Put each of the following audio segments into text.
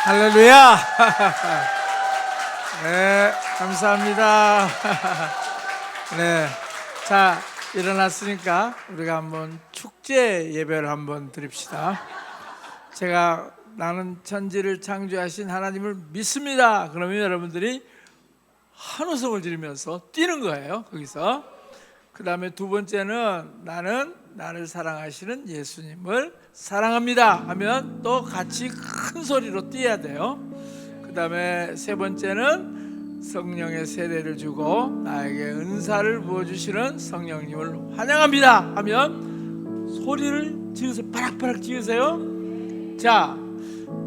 할렐루야. 네, 감사합니다. 네, 자, 일어났으니까 우리가 한번 축제 예배를 한번 드립시다. 나는 천지를 창조하신 하나님을 믿습니다. 그러면 여러분들이 환호성을 지르면서 뛰는 거예요. 거기서. 그 다음에 두 번째는 나는 나를 사랑하시는 예수님을 사랑합니다 하면 또 같이 큰 소리로 뛰어야 돼요. 그 다음에 세 번째는 성령의 세례를 주고 나에게 은사를 부어주시는 성령님을 환영합니다 하면 소리를 지으세요. 바락바락 지으세요. 자,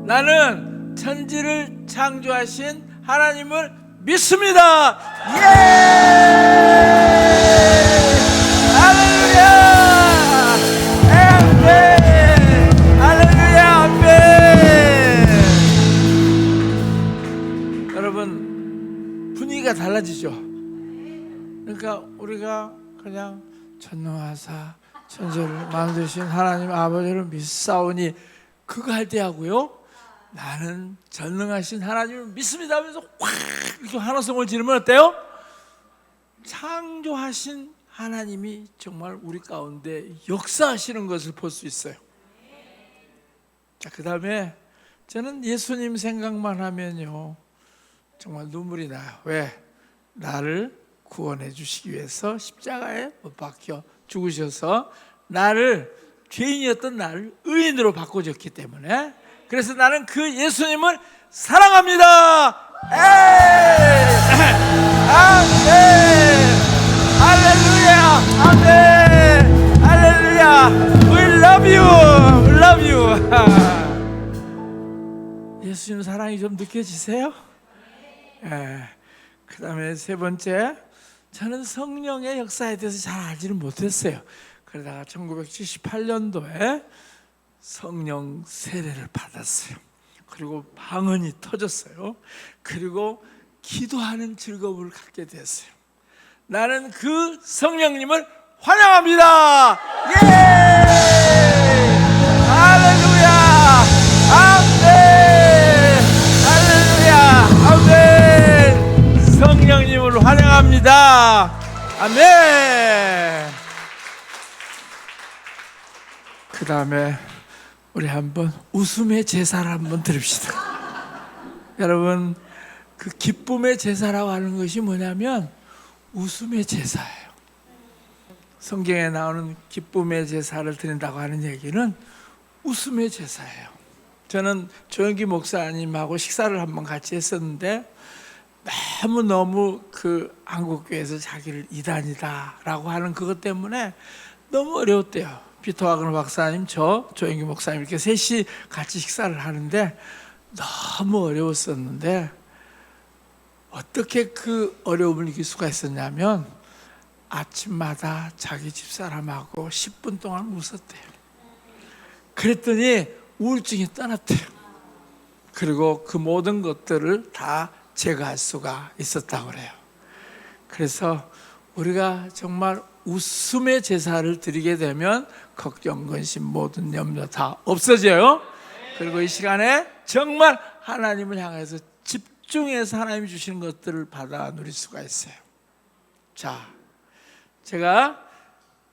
나는 천지를 창조하신 하나님을 믿습니다. 예! 할렐루야! 아멘! 할렐루야! 아멘! 여러분, 분위기가 달라지죠? 그러니까 우리가 그냥 전능하사 천지를 만드신 하나님 아버지를 믿사오니 그거 할 때 하고요, 나는 전능하신 하나님을 믿습니다 하면서 확 이렇게 환호성을 지르면 어때요? 창조하신 하나님이 정말 우리 가운데 역사하시는 것을 볼 수 있어요. 자, 그 다음에 저는 예수님 생각만 하면요 정말 눈물이 나요. 왜? 나를 구원해 주시기 위해서 십자가에 못 박혀 죽으셔서 죄인이었던 나를 의인으로 바꿔줬기 때문에, 그래서 나는 그 예수님을 사랑합니다. 에이! 아멘! 할렐루야! 아멘! 할렐루야! We love you! We love you! 예수님 사랑이 좀 느껴지세요? 그 다음에 세 번째, 저는 성령의 역사에 대해서 잘 알지는 못했어요. 그러다가 1978년도에 성령 세례를 받았어요. 그리고 방언이 터졌어요. 그리고 기도하는 즐거움을 갖게 됐어요. 나는 그 성령님을 환영합니다. 예! 할렐루야! 아멘! 할렐루야! 아멘! 성령님을 환영합니다. 아멘! 그 다음에 우리 한번 웃음의 제사를 한번 드립시다. 여러분, 그 기쁨의 제사라고 하는 것이 뭐냐면 웃음의 제사예요. 성경에 나오는 기쁨의 제사를 드린다고 하는 얘기는 웃음의 제사예요. 저는 조영기 목사님하고 식사를 한번 같이 했었는데 너무 그 한국교회에서 자기를 이단이다라고 하는 그것 때문에 너무 어려웠대요. 피터 와그너 박사님, 조영기 목사님 이렇게 셋이 같이 식사를 하는데 너무 어려웠었는데 어떻게 그 어려움을 이길 수가 있었냐면 아침마다 자기 집사람하고 10분 동안 웃었대요. 그랬더니 우울증이 떠났대요. 그리고 그 모든 것들을 다 제거할 수가 있었다고 그래요. 그래서 우리가 정말 웃음의 제사를 드리게 되면 걱정, 근심, 모든 염려 다 없어져요. 그리고 이 시간에 정말 하나님을 향해서 집중해서 하나님이 주시는 것들을 받아 누릴 수가 있어요. 자, 제가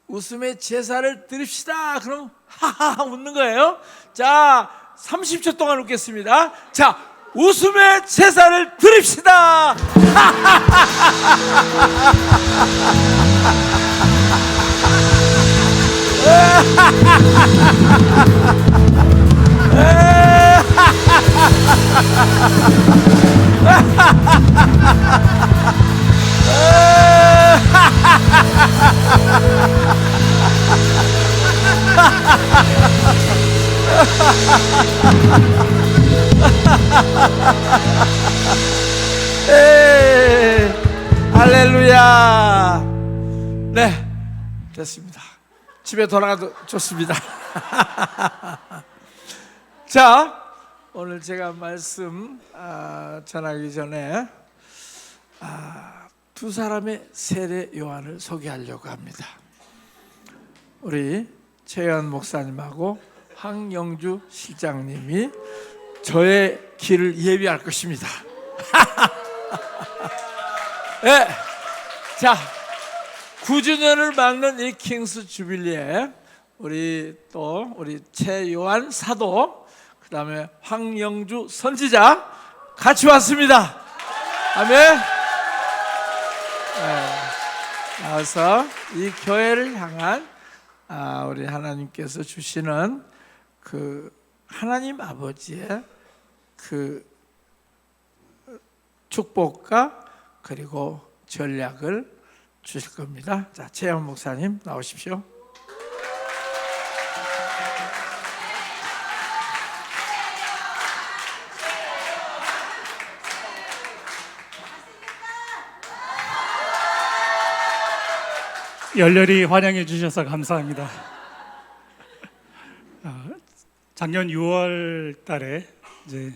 웃음의 제사를 드립시다. 그럼 하하하 웃는 거예요. 자, 30초 동안 웃겠습니다. 자, 웃음의 제사를 드립시다. 할렐루야. 네, 됐습니다. 집에 돌아가도 좋습니다. 자, 오늘 제가 말씀 전하기 전에 두 사람의 세례 요한을 소개하려고 합니다. 우리 최현 목사님하고 황영주 실장님이 저의 길을 예비할 것입니다. 네. 자, 9주년을 맞는 이 킹스 주빌리에 우리 최요한 사도, 그 다음에 황영주 선지자 같이 왔습니다. 아멘. 네. 나와서 이 교회를 향한 우리 하나님께서 주시는 그 하나님 아버지의 그 축복과 그리고 전략을 주실 겁니다. 자, 최현 목사님 나오십시오. 열렬히 환영해 주셔서 감사합니다. 작년 6월 달에 이제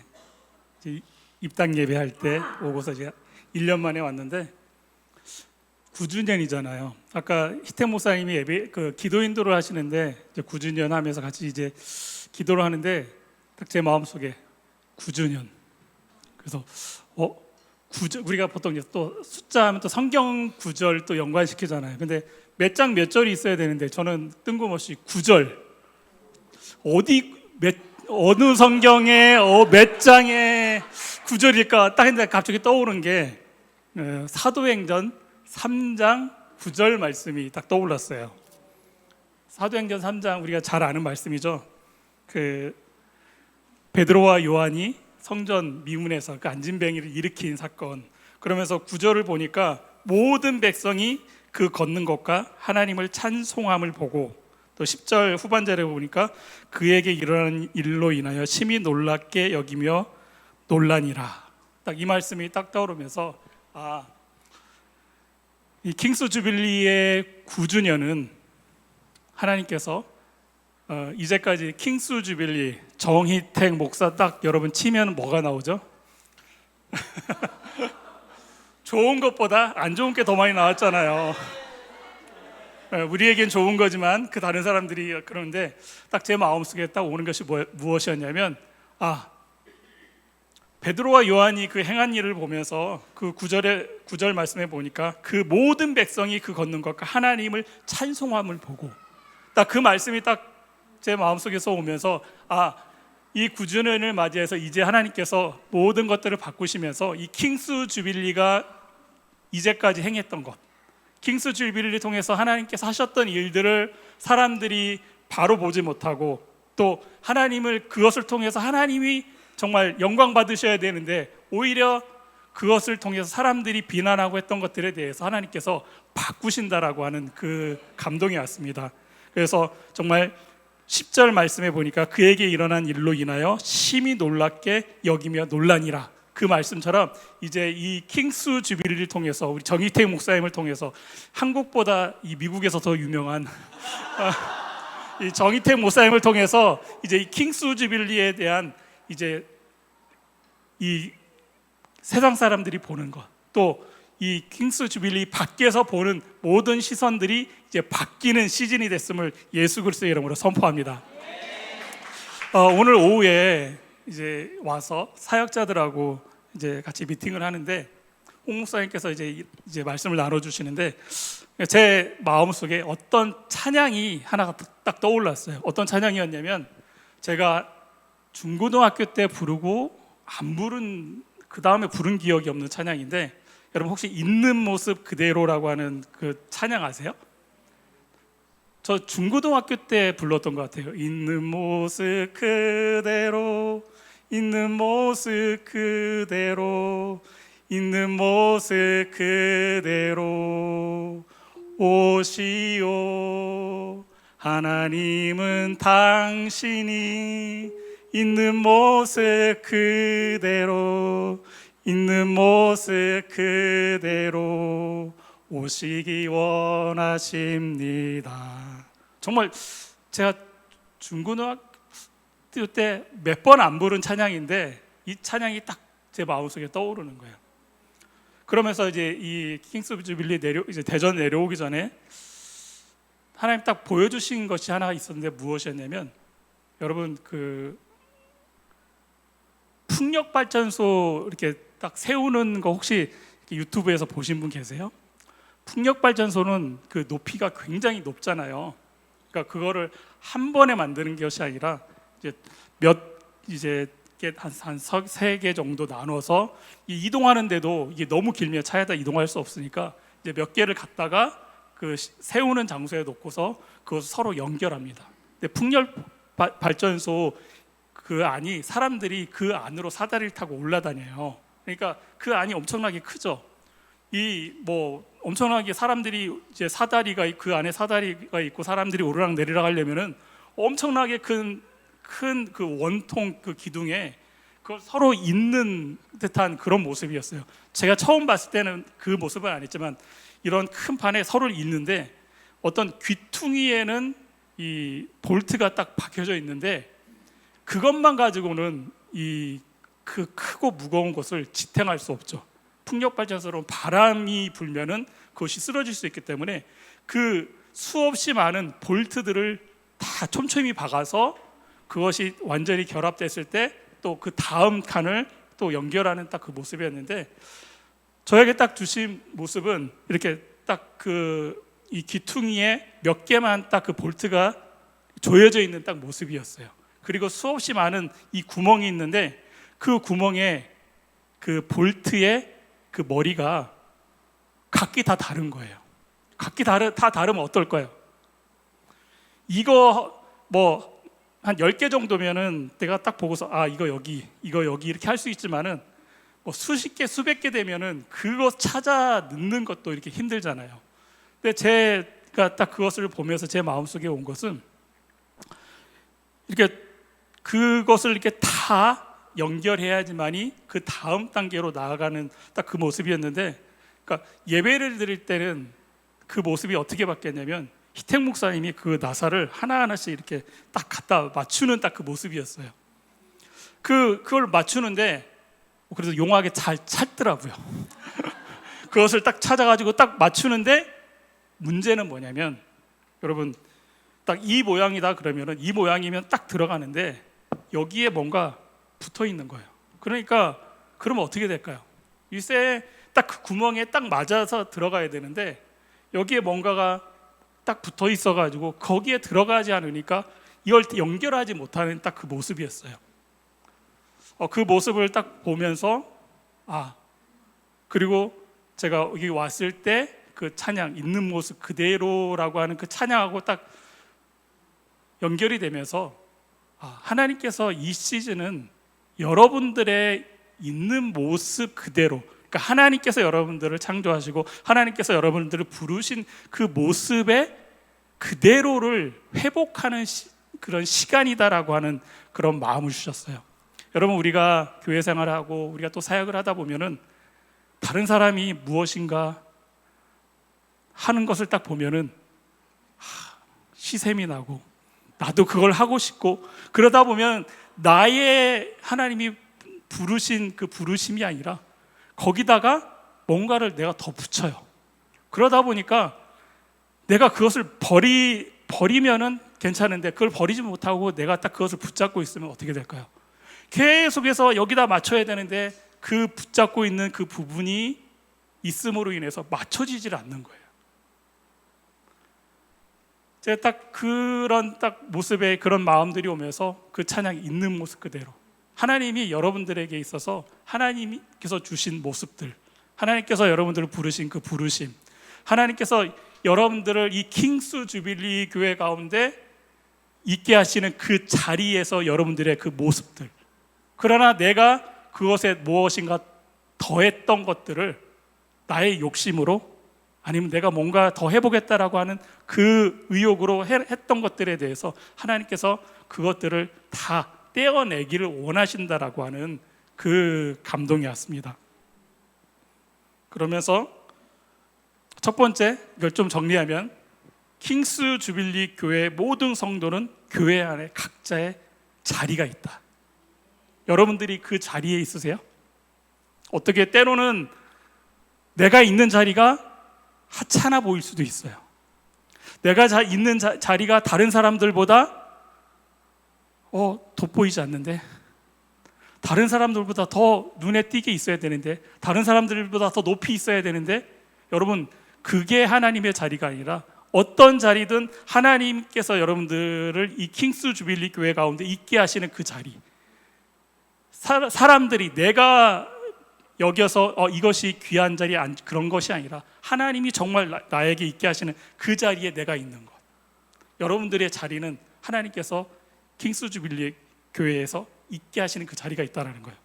입당 예배할 때 오고서 제가 1년 만에 왔는데 9주년이잖아요. 아까 희태 목사님이 기도 인도를 하시는데 이제 9주년 하면서 같이 이제 기도를 하는데 딱 제 마음속에 9주년. 그래서 우리가 보통 또 숫자 하면 또 성경 구절 또 연관시키잖아요. 근데 몇 장 몇 절이 있어야 되는데 저는 뜬금없이 9절. 어느 성경에 몇 장의 구절일까 딱 했는데 갑자기 떠오른 게 사도행전 3장 9절 말씀이 딱 떠올랐어요. 사도행전 3장 우리가 잘 아는 말씀이죠. 그 베드로와 요한이 성전 미문에서 그 안진뱅이를 일으킨 사건. 그러면서 9절을 보니까 모든 백성이 그 걷는 것과 하나님을 찬송함을 보고, 또 10절 후반절에 보니까 그에게 일어난 일로 인하여 심히 놀랍게 여기며 놀라니라. 딱 이 말씀이 딱 떠오르면서 이 킹스 주빌리의 9주년은 하나님께서 이제까지 킹스 주빌리 정희택 목사 딱 여러분 치면 뭐가 나오죠? 좋은 것보다 안 좋은 게 더 많이 나왔잖아요. 우리에겐 좋은 거지만 그 다른 사람들이 그러는데 딱 제 마음속에 딱 오는 것이 무엇이었냐면 베드로와 요한이 그 행한 일을 보면서 그 9절 말씀에 보니까 그 모든 백성이 그 걷는 것과 하나님을 찬송함을 보고, 딱 그 말씀이 딱 제 마음속에서 오면서 이 9주년을 맞이해서 이제 하나님께서 모든 것들을 바꾸시면서 이 킹스 주빌리가 이제까지 행했던 것, 킹스 주빌리를 통해서 하나님께서 하셨던 일들을 사람들이 바로 보지 못하고, 또 하나님을 그것을 통해서 하나님이 정말 영광 받으셔야 되는데 오히려 그것을 통해서 사람들이 비난하고 했던 것들에 대해서 하나님께서 바꾸신다라고 하는 그 감동이 왔습니다. 그래서 정말 10절 말씀에 보니까 그에게 일어난 일로 인하여 심히 놀랍게 여기며 놀라니라. 그 말씀처럼 이제 이 킹스 주빌리를 통해서 우리 정희택 목사님을 통해서 한국보다 이 미국에서 더 유명한 이 정희택 목사님을 통해서 이제 이 킹스 주빌리에 대한 이제 이 세상 사람들이 보는 것, 또 이 킹스 주빌리 밖에서 보는 모든 시선들이 이제 바뀌는 시즌이 됐음을 예수 그리스도의 이름으로 선포합니다. 오늘 오후에 이제 와서 사역자들하고 이제 같이 미팅을 하는데 홍 목사님께서 이제 말씀을 나눠주시는데 제 마음속에 어떤 찬양이 하나가 딱 떠올랐어요. 어떤 찬양이었냐면 제가 중고등학교 때 부르고 안 부른, 그 다음에 부른 기억이 없는 찬양인데, 여러분 혹시 있는 모습 그대로라고 하는 그 찬양 아세요? 저 중고등학교 때 불렀던 것 같아요. 있는 모습 그대로, 있는 모습 그대로, 있는 모습 그대로 오시오. 하나님은 당신이 있는 모습 그대로, 있는 모습 그대로 오시기 원하십니다. 정말 제가 중고등학교 때 몇 번 안 부른 찬양인데 이 찬양이 딱 제 마음속에 떠오르는 거예요. 그러면서 이제 이 킹스 주빌리 이제 대전 내려오기 전에 하나님 딱 보여주신 것이 하나 있었는데 무엇이었냐면, 여러분 그 풍력 발전소 이렇게 딱 세우는 거 혹시 유튜브에서 보신 분 계세요? 풍력 발전소는 그 높이가 굉장히 높잖아요. 그러니까 그거를 한 번에 만드는 것이 아니라 이제 세 개 정도 나눠서 이동하는데도 이게 너무 길면 차에다 이동할 수 없으니까 이제 몇 개를 갖다가 그 세우는 장소에 놓고서 그것을 서로 연결합니다. 근데 풍력 발전소 그 안이 사람들이 그 안으로 사다리를 타고 올라다녀요. 그러니까 그 안이 엄청나게 크죠. 이 뭐 엄청나게 사람들이 이제 사다리가 그 안에 사다리가 있고 사람들이 오르락 내리락 하려면은 엄청나게 큰 그 원통 그 기둥에 그걸 서로 잇는 듯한 그런 모습이었어요. 제가 처음 봤을 때는 그 모습은 아니지만 이런 큰 판에 서로를 잇는데 어떤 귀퉁이에는 이 볼트가 딱 박혀져 있는데 그것만 가지고는 이 그 크고 무거운 것을 지탱할 수 없죠. 풍력 발전소로 바람이 불면은 그것이 쓰러질 수 있기 때문에 그 수없이 많은 볼트들을 다 촘촘히 박아서 그것이 완전히 결합됐을 때 또 그 다음 칸을 또 연결하는 딱 그 모습이었는데 저에게 딱 주신 모습은 이렇게 딱 그 이 기퉁이에 몇 개만 딱 그 볼트가 조여져 있는 딱 모습이었어요. 그리고 수없이 많은 이 구멍이 있는데 그 구멍에 그 볼트의 그 머리가 각기 다 다른 거예요. 각기 다 다르면 어떨까요? 이거 뭐 한 10개 정도면은 내가 딱 보고서 아 이거 여기 이렇게 할 수 있지만은 뭐 수십 개 수백 개 되면은 그거 찾아 넣는 것도 이렇게 힘들잖아요. 근데 제가 딱 그것을 보면서 제 마음속에 온 것은 이렇게 그것을 이렇게 다 연결해야지만이 그 다음 단계로 나아가는 딱 그 모습이었는데, 그러니까 예배를 드릴 때는 그 모습이 어떻게 바뀌었냐면 희택 목사님이 그 나사를 하나하나씩 이렇게 딱 갖다 맞추는 딱 그 모습이었어요. 그걸 맞추는데 그래서 용하게 잘 찾더라고요. 그것을 딱 찾아가지고 딱 맞추는데 문제는 뭐냐면 여러분 딱 이 모양이다 그러면은 이 모양이면 딱 들어가는데 여기에 뭔가 붙어 있는 거예요. 그러니까 그러면 어떻게 될까요? 이 쇠에 딱 그 구멍에 딱 맞아서 들어가야 되는데 여기에 뭔가가 딱 붙어 있어가지고 거기에 들어가지 않으니까 이걸 연결하지 못하는 딱 그 모습이었어요. 그 모습을 딱 보면서 그리고 제가 여기 왔을 때 그 찬양 있는 모습 그대로라고 하는 그 찬양하고 딱 연결이 되면서 하나님께서 이 시즌은 여러분들의 있는 모습 그대로, 그러니까 하나님께서 여러분들을 창조하시고 하나님께서 여러분들을 부르신 그 모습의 그대로를 회복하는 그런 시간이다라고 하는 그런 마음을 주셨어요. 여러분 우리가 교회 생활을 하고 우리가 또 사역을 하다 보면은 다른 사람이 무엇인가 하는 것을 딱 보면은 시샘이 나고 나도 그걸 하고 싶고, 그러다 보면 나의 하나님이 부르신 그 부르심이 아니라 거기다가 뭔가를 내가 더 붙여요. 그러다 보니까 내가 그것을 버리면은 괜찮은데 그걸 버리지 못하고 내가 딱 그것을 붙잡고 있으면 어떻게 될까요? 계속해서 여기다 맞춰야 되는데 그 붙잡고 있는 그 부분이 있음으로 인해서 맞춰지질 않는 거예요. 제가 딱 그런 딱 모습에 그런 마음들이 오면서 그 찬양이 있는 모습 그대로 하나님이 여러분들에게 있어서 하나님께서 주신 모습들, 하나님께서 여러분들을 부르신 그 부르심, 하나님께서 여러분들을 이 킹스 주빌리 교회 가운데 있게 하시는 그 자리에서 여러분들의 그 모습들, 그러나 내가 그것에 무엇인가 더했던 것들을 나의 욕심으로 아니면 내가 뭔가 더 해보겠다라고 하는 그 의욕으로 했던 것들에 대해서 하나님께서 그것들을 다 떼어내기를 원하신다라고 하는 그 감동이 왔습니다. 그러면서 첫 번째, 이걸 좀 정리하면 킹스 주빌리 교회의 모든 성도는 교회 안에 각자의 자리가 있다. 여러분들이 그 자리에 있으세요? 어떻게 때로는 내가 있는 자리가 하찮아 보일 수도 있어요. 내가 있는 자리가 다른 사람들보다 돋보이지 않는데, 다른 사람들보다 더 눈에 띄게 있어야 되는데, 다른 사람들보다 더 높이 있어야 되는데, 여러분 그게 하나님의 자리가 아니라 어떤 자리든 하나님께서 여러분들을 이 킹스 주빌리 교회 가운데 있게 하시는 그 자리, 사람들이 내가 여겨서 이것이 귀한 자리, 그런 것이 아니라 하나님이 정말 나에게 있게 하시는 그 자리에 내가 있는 것. 여러분들의 자리는 하나님께서 킹스 주빌리 교회에서 있게 하시는 그 자리가 있다는 거예요.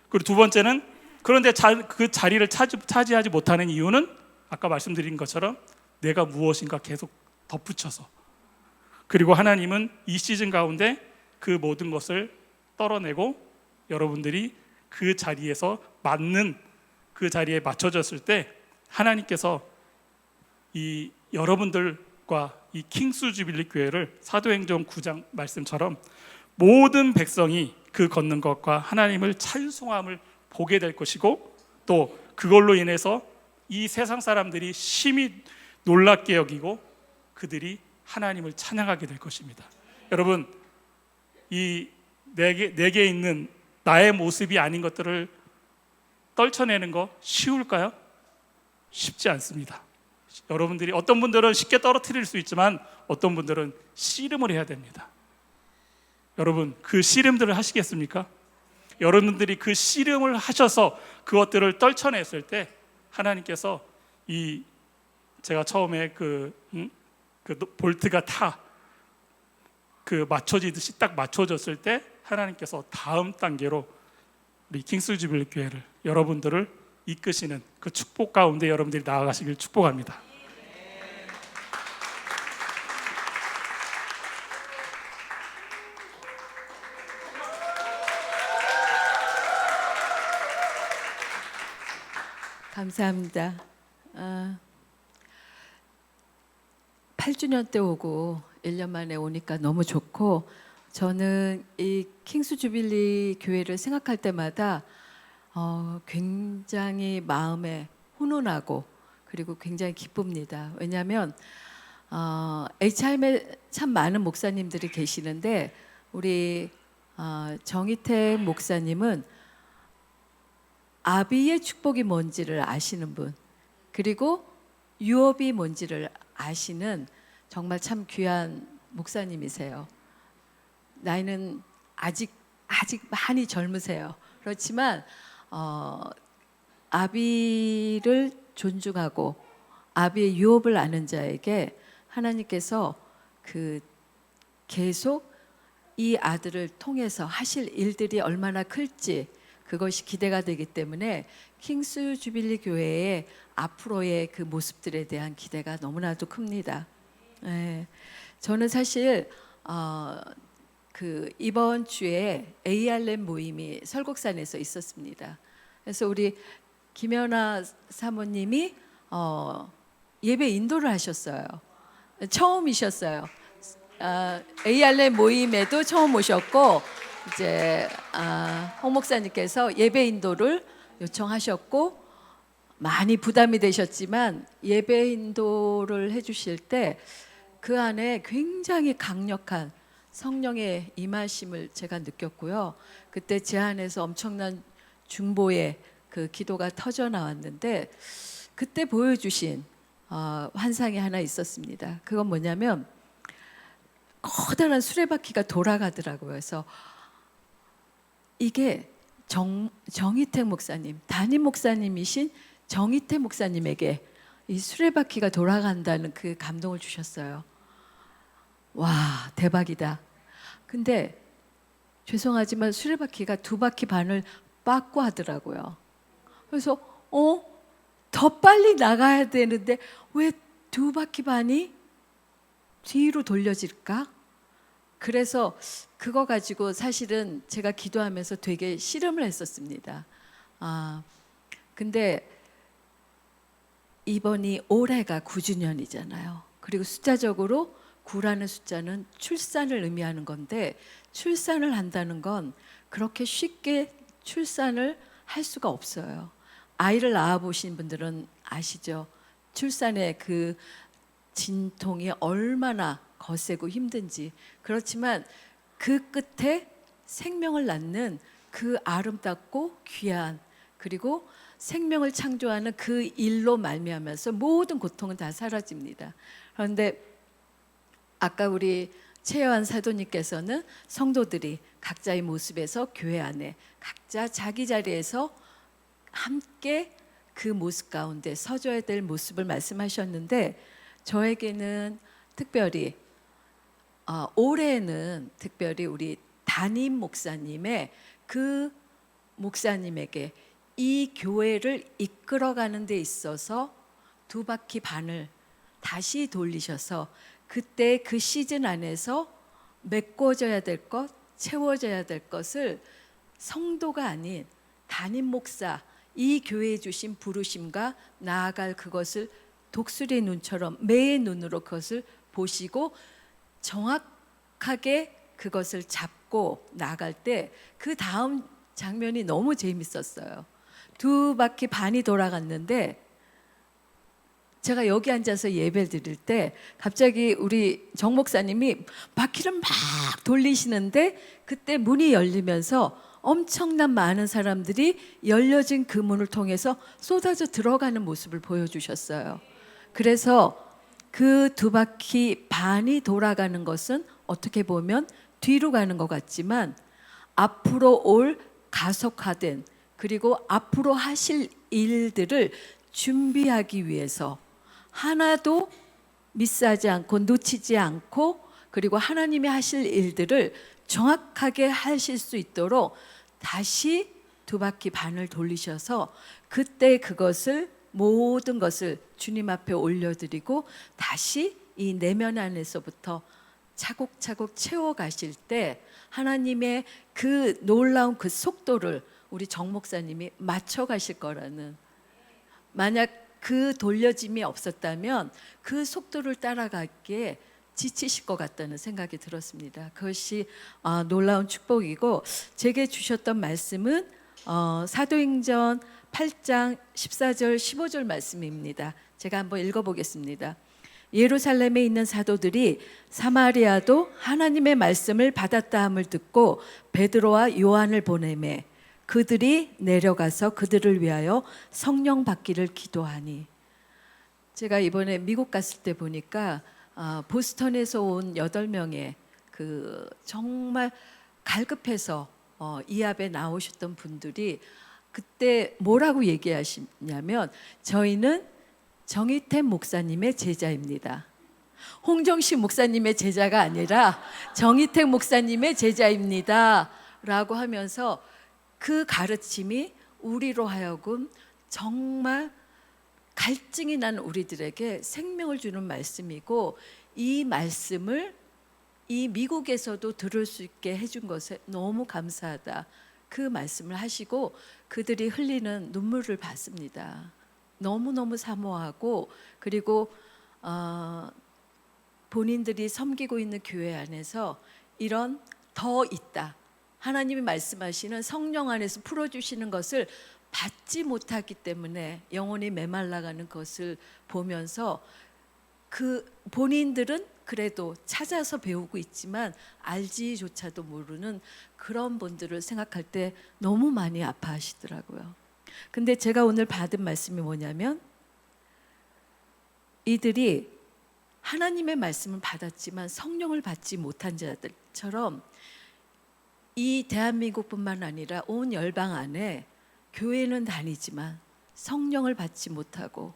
그리고 두 번째는, 그런데 그 자리를 차지하지 못하는 이유는 아까 말씀드린 것처럼 내가 무엇인가 계속 덧붙여서, 그리고 하나님은 이 시즌 가운데 그 모든 것을 떨어내고 여러분들이 그 자리에서 맞는, 그 자리에 맞춰졌을 때 하나님께서 이 여러분들과 이 킹스 주빌리 교회를 사도행전 9장 말씀처럼 모든 백성이 그 걷는 것과 하나님을 찬송함을 보게 될 것이고, 또 그걸로 인해서 이 세상 사람들이 심히 놀랍게 여기고 그들이 하나님을 찬양하게 될 것입니다. 여러분, 이 내게 있는 나의 모습이 아닌 것들을 떨쳐내는 거 쉬울까요? 쉽지 않습니다. 여러분들이, 어떤 분들은 쉽게 떨어뜨릴 수 있지만 어떤 분들은 씨름을 해야 됩니다. 여러분, 그 씨름들을 하시겠습니까? 여러분들이 그 씨름을 하셔서 그것들을 떨쳐냈을 때 하나님께서 제가 처음에 그 볼트가 맞춰지듯이 딱 맞춰졌을 때 하나님께서 다음 단계로 우리 킹스 주빌리 교회를, 여러분들을 이끄시는 그 축복 가운데 여러분들이 나아가시길 축복합니다. 감사합니다. 8주년 때 오고 1년 만에 오니까 너무 좋고, 저는 이 킹스 주빌리 교회를 생각할 때마다 굉장히 마음에 훈훈하고 그리고 굉장히 기쁩니다. 왜냐하면 HIM에 참 많은 목사님들이 계시는데, 우리 정희택 목사님은 아비의 축복이 뭔지를 아시는 분, 그리고 유업이 뭔지를 아시는 정말 참 귀한 목사님이세요. 나이는 아직 많이 젊으세요. 그렇지만 아비를 존중하고 아비의 유업을 아는 자에게 하나님께서 계속 이 아들을 통해서 하실 일들이 얼마나 클지, 그것이 기대가 되기 때문에 킹스 주빌리 교회의 앞으로의 그 모습들에 대한 기대가 너무나도 큽니다. 네. 저는 사실 이번 주에 ARM 모임이 설곡산에서 있었습니다. 그래서 우리 김연아 사모님이 예배 인도를 하셨어요. 처음이셨어요. ARM 모임에도 처음 오셨고, 이제 홍 목사님께서 예배 인도를 요청하셨고 많이 부담이 되셨지만, 예배 인도를 해주실 때 그 안에 굉장히 강력한 성령의 임하심을 제가 느꼈고요. 그때 제 안에서 엄청난 중보의 그 기도가 터져 나왔는데, 그때 보여주신 환상이 하나 있었습니다. 그건 뭐냐면 커다란 수레바퀴가 돌아가더라고요. 그래서 이게 정희택 목사님, 담임 목사님이신 정희택 목사님에게 이 수레바퀴가 돌아간다는 그 감동을 주셨어요. 와, 대박이다. 근데 죄송하지만 수레바퀴가 2바퀴 반을 빠꾸 하더라고요. 그래서 더 빨리 나가야 되는데 왜 2바퀴 반이 뒤로 돌려질까? 그래서 그거 가지고 사실은 제가 기도하면서 되게 씨름을 했었습니다. 근데 이번이 올해가 9주년이잖아요. 그리고 숫자적으로 9라는 숫자는 출산을 의미하는 건데, 출산을 한다는 건 그렇게 쉽게 출산을 할 수가 없어요. 아이를 낳아보신 분들은 아시죠? 출산의 그 진통이 얼마나 거세고 힘든지. 그렇지만 그 끝에 생명을 낳는 그 아름답고 귀한 그리고 생명을 창조하는 그 일로 말미암아서 모든 고통은 다 사라집니다. 그런데 아까 우리 최여한 사도님께서는 성도들이 각자의 모습에서 교회 안에 각자 자기 자리에서 함께 그 모습 가운데 서줘야 될 모습을 말씀하셨는데, 저에게는 특별히 올해는 특별히 우리 담임 목사님의 그 목사님에게 이 교회를 이끌어가는 데 있어서 두 바퀴 반을 다시 돌리셔서 그때 그 시즌 안에서 메꿔져야 될 것, 채워져야 될 것을 성도가 아닌 담임 목사, 이 교회에 주신 부르심과 나아갈 그것을 독수리 눈처럼 매의 눈으로 그것을 보시고 정확하게 그것을 잡고 나갈 때 그 다음 장면이 너무 재밌었어요. 두 바퀴 반이 돌아갔는데 제가 여기 앉아서 예배를 드릴 때 갑자기 우리 정 목사님이 바퀴를 막 돌리시는데 그때 문이 열리면서 엄청난 많은 사람들이 열려진 그 문을 통해서 쏟아져 들어가는 모습을 보여주셨어요. 그래서 그 두 바퀴 반이 돌아가는 것은 어떻게 보면 뒤로 가는 것 같지만 앞으로 올 가속화된 그리고 앞으로 하실 일들을 준비하기 위해서 하나도 미스하지 않고 놓치지 않고 그리고 하나님이 하실 일들을 정확하게 하실 수 있도록 다시 두 바퀴 반을 돌리셔서 그때 그것을 모든 것을 주님 앞에 올려드리고 다시 이 내면 안에서부터 차곡차곡 채워가실 때 하나님의 그 놀라운 그 속도를 우리 정 목사님이 맞춰가실 거라는, 만약 그 돌려짐이 없었다면 그 속도를 따라가기에 지치실 것 같다는 생각이 들었습니다. 그것이 놀라운 축복이고, 제게 주셨던 말씀은 사도행전 8장 14절 15절 말씀입니다. 제가 한번 읽어보겠습니다. 예루살렘에 있는 사도들이 사마리아도 하나님의 말씀을 받았다 함을 듣고 베드로와 요한을 보내매 그들이 내려가서 그들을 위하여 성령 받기를 기도하니. 제가 이번에 미국 갔을 때 보니까 보스턴에서 온 8명의 그 정말 갈급해서 이 앞에 나오셨던 분들이 그때 뭐라고 얘기하시냐면 저희는 정희태 목사님의 제자입니다. 홍정신 목사님의 제자가 아니라 정희태 목사님의 제자입니다 라고 하면서 그 가르침이 우리로 하여금 정말 갈증이 난 우리들에게 생명을 주는 말씀이고, 이 말씀을 이 미국에서도 들을 수 있게 해준 것에 너무 감사하다, 그 말씀을 하시고 그들이 흘리는 눈물을 봤습니다. 너무너무 사모하고, 그리고 본인들이 섬기고 있는 교회 안에서 이런 더 있다, 하나님이 말씀하시는 성령 안에서 풀어주시는 것을 받지 못하기 때문에 영혼이 메말라가는 것을 보면서 그 본인들은 그래도 찾아서 배우고 있지만 알지조차도 모르는 그런 분들을 생각할 때 너무 많이 아파하시더라고요. 근데 제가 오늘 받은 말씀이 뭐냐면, 이들이 하나님의 말씀을 받았지만 성령을 받지 못한 자들처럼 이 대한민국뿐만 아니라 온 열방 안에 교회는 다니지만 성령을 받지 못하고,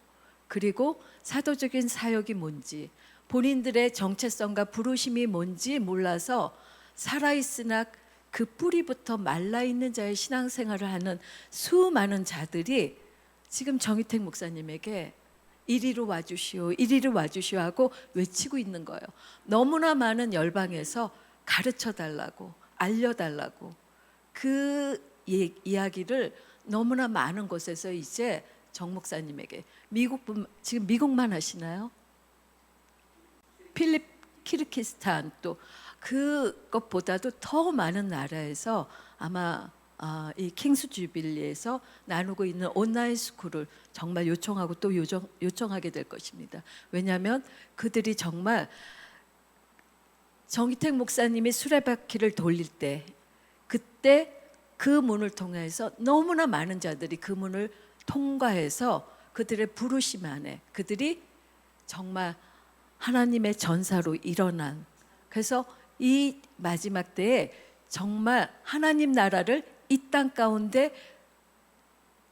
그리고 사도적인 사역이 뭔지 본인들의 정체성과 부르심이 뭔지 몰라서 살아있으나 그 뿌리부터 말라있는 자의 신앙생활을 하는 수많은 자들이 지금 정희택 목사님에게 이리로 와주시오, 이리로 와주시오 하고 외치고 있는 거예요. 너무나 많은 열방에서 가르쳐달라고, 알려달라고, 그 이야기를 너무나 많은 곳에서 이제 정 목사님에게, 지금 미국만 하시나요? 키르기스탄, 또 그것보다도 더 많은 나라에서 아마 이 킹스 주빌리에서 나누고 있는 온라인 스쿨을 정말 요청하고 또 요청하게 될 것입니다. 왜냐하면 그들이 정말 정희택 목사님이 수레바퀴를 돌릴 때 그때 그 문을 통해서 너무나 많은 자들이 그 문을 통과해서 그들의 부르심 안에 그들이 정말 하나님의 전사로 일어난, 그래서 이 마지막 때에 정말 하나님 나라를 이 땅 가운데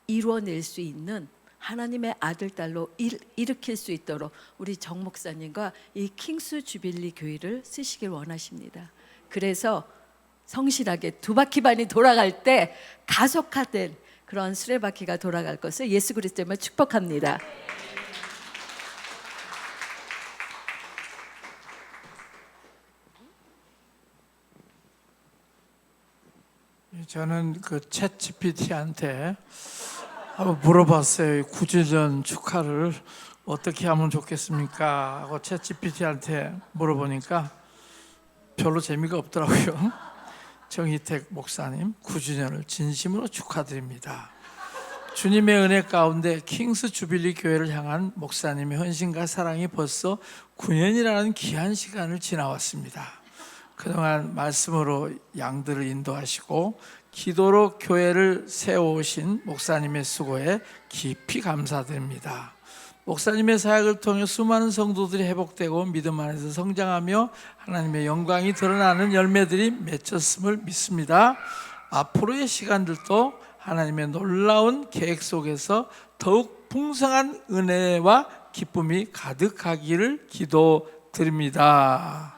이루어낼 수 있는 하나님의 아들 딸로 일으킬 수 있도록 우리 정 목사님과 이 킹스 주빌리 교회를 쓰시길 원하십니다. 그래서 성실하게 두 바퀴반이 돌아갈 때 가속화된 그런 수레바퀴가 돌아갈 것을 예수 그리스도로 축복합니다. 저는 그 챗 GPT한테 한번 물어봤어요. 9주년 축하를 어떻게 하면 좋겠습니까? 하고 챗 GPT한테 물어보니까 별로 재미가 없더라고요. 정희택 목사님 9주년을 진심으로 축하드립니다. 주님의 은혜 가운데 킹스 주빌리 교회를 향한 목사님의 헌신과 사랑이 벌써 9년이라는 귀한 시간을 지나왔습니다. 그동안 말씀으로 양들을 인도하시고 기도로 교회를 세워오신 목사님의 수고에 깊이 감사드립니다. 목사님의 사역을 통해 수많은 성도들이 회복되고 믿음 안에서 성장하며 하나님의 영광이 드러나는 열매들이 맺혔음을 믿습니다. 앞으로의 시간들도 하나님의 놀라운 계획 속에서 더욱 풍성한 은혜와 기쁨이 가득하기를 기도드립니다.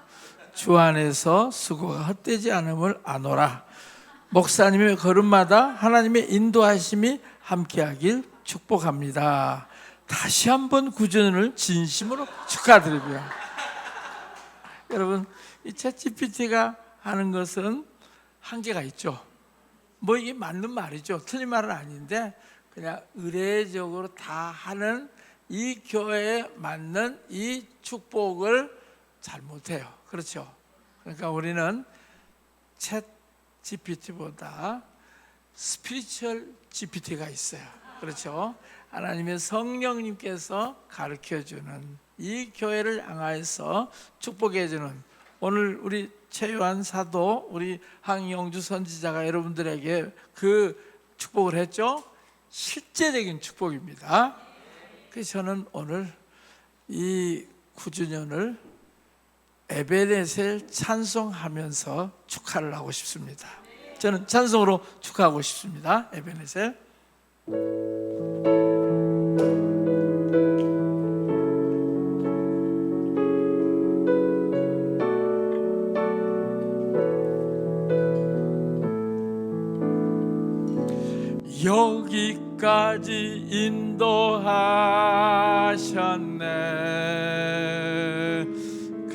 주 안에서 수고가 헛되지 않음을 아노라. 목사님의 걸음마다 하나님의 인도하심이 함께하길 축복합니다. 다시 한번 9주년을 진심으로 축하드리고요. 여러분, 이 챗GPT가 하는 것은 한계가 있죠. 뭐 이게 맞는 말이죠. 틀린 말은 아닌데 그냥 의례적으로 다 하는 이 교회에 맞는 이 축복을 잘 못해요. 그렇죠? 그러니까 우리는 챗 GPT보다 스피리추얼 GPT가 있어요. 그렇죠? 하나님의 성령님께서 가르쳐주는 이 교회를 향하여서 축복해주는, 오늘 우리 최요한 사도, 우리 황영주 선지자가 여러분들에게 그 축복을 했죠. 실제적인 축복입니다. 그래서 저는 오늘 이 9주년을 에베네셀 찬송하면서 축하를 하고 싶습니다. 저는 찬송으로 축하하고 싶습니다. 에베네셀. 여기까지 인도하셨네.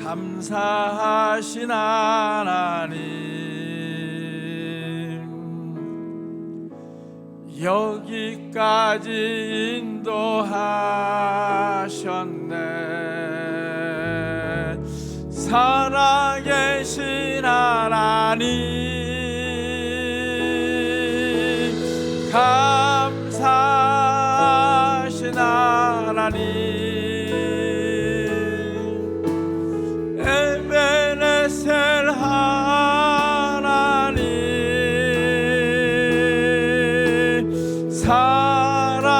감사하신 하나님, 여기까지 인도하셨네. 살아계신 하나님, 감사하신 하나님, 에베네셀 하나님, 살아계신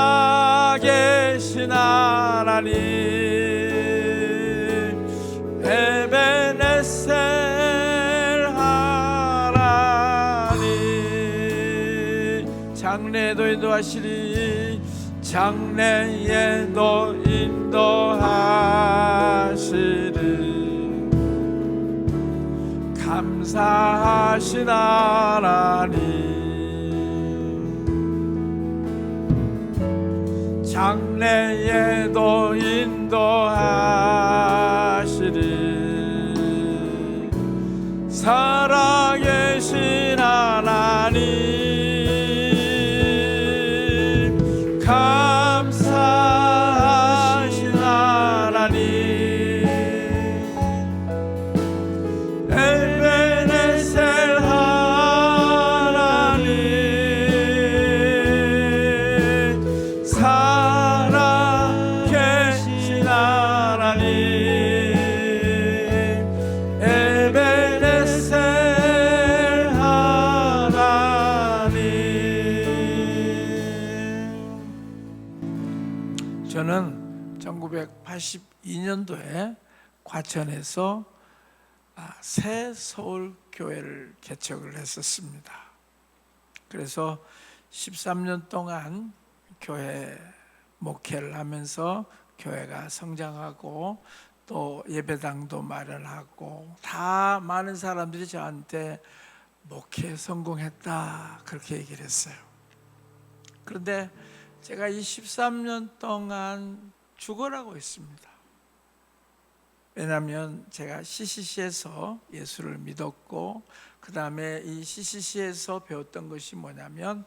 하나님, 에베네셀 하나님. 장래에도 인도하시리, 장래에도 인도하시리. 감사하신 하나님, 장래에도 인도하시리. 살아계신 하나님, 감사하신 하나님, 에베네셀 하나님, 살아계신 하나님, 에베네셀 저는 1982년도에 과천에서 새 서울 교회를 개척을 했었습니다. 그래서 13년 동안 교회 목회를 하면서 교회가 성장하고 또 예배당도 마련하고 다 많은 사람들이 저한테 목회 성공했다 그렇게 얘기를 했어요. 그런데 제가 이 13년 동안 죽어라고 했습니다. 왜냐하면 제가 CCC에서 예수를 믿었고 그 다음에 이 CCC에서 배웠던 것이 뭐냐면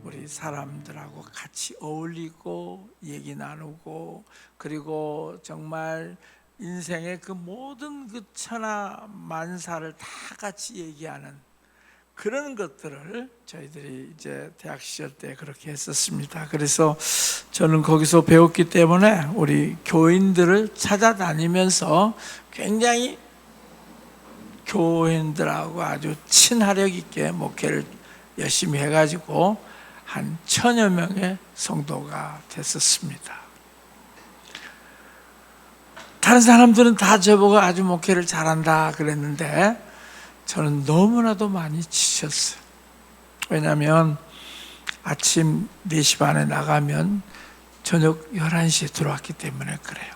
우리 사람들하고 같이 어울리고 얘기 나누고 그리고 정말 인생의 그 모든 그 천하 만사를 다 같이 얘기하는 그런 것들을 저희들이 이제 대학 시절 때 그렇게 했었습니다. 그래서 저는 거기서 배웠기 때문에 우리 교인들을 찾아다니면서 굉장히 교인들하고 아주 친화력 있게 목회를 열심히 해가지고 한 1000여 명의 성도가 됐었습니다. 다른 사람들은 다 저보고 아주 목회를 잘한다 그랬는데 저는 너무나도 많이 지쳤어요. 왜냐하면 아침 4시 반에 나가면 저녁 11시에 들어왔기 때문에 그래요.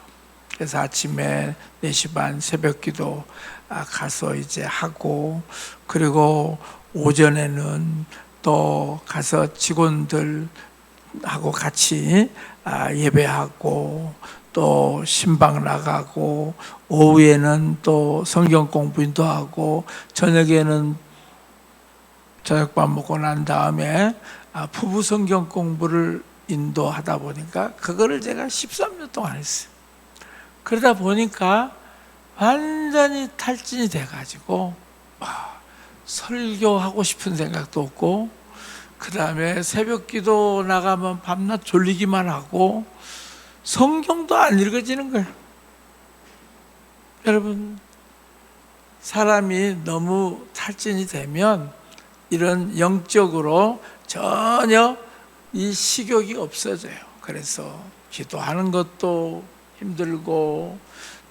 그래서 아침에 4시 반 새벽 기도 가서 이제 하고 그리고 오전에는 또 가서 직원들하고 같이 예배하고 또 신방 나가고 오후에는 또 성경 공부도 하고 저녁에는 저녁밥 먹고 난 다음에 부부 성경 공부를 인도하다 보니까 그거를 제가 13년 동안 했어요. 그러다 보니까 완전히 탈진이 돼가지고 설교하고 싶은 생각도 없고 그 다음에 새벽 기도 나가면 밤낮 졸리기만 하고 성경도 안 읽어지는 거예요. 여러분, 사람이 너무 탈진이 되면 이런 영적으로 전혀 이 식욕이 없어져요. 그래서 기도하는 것도 힘들고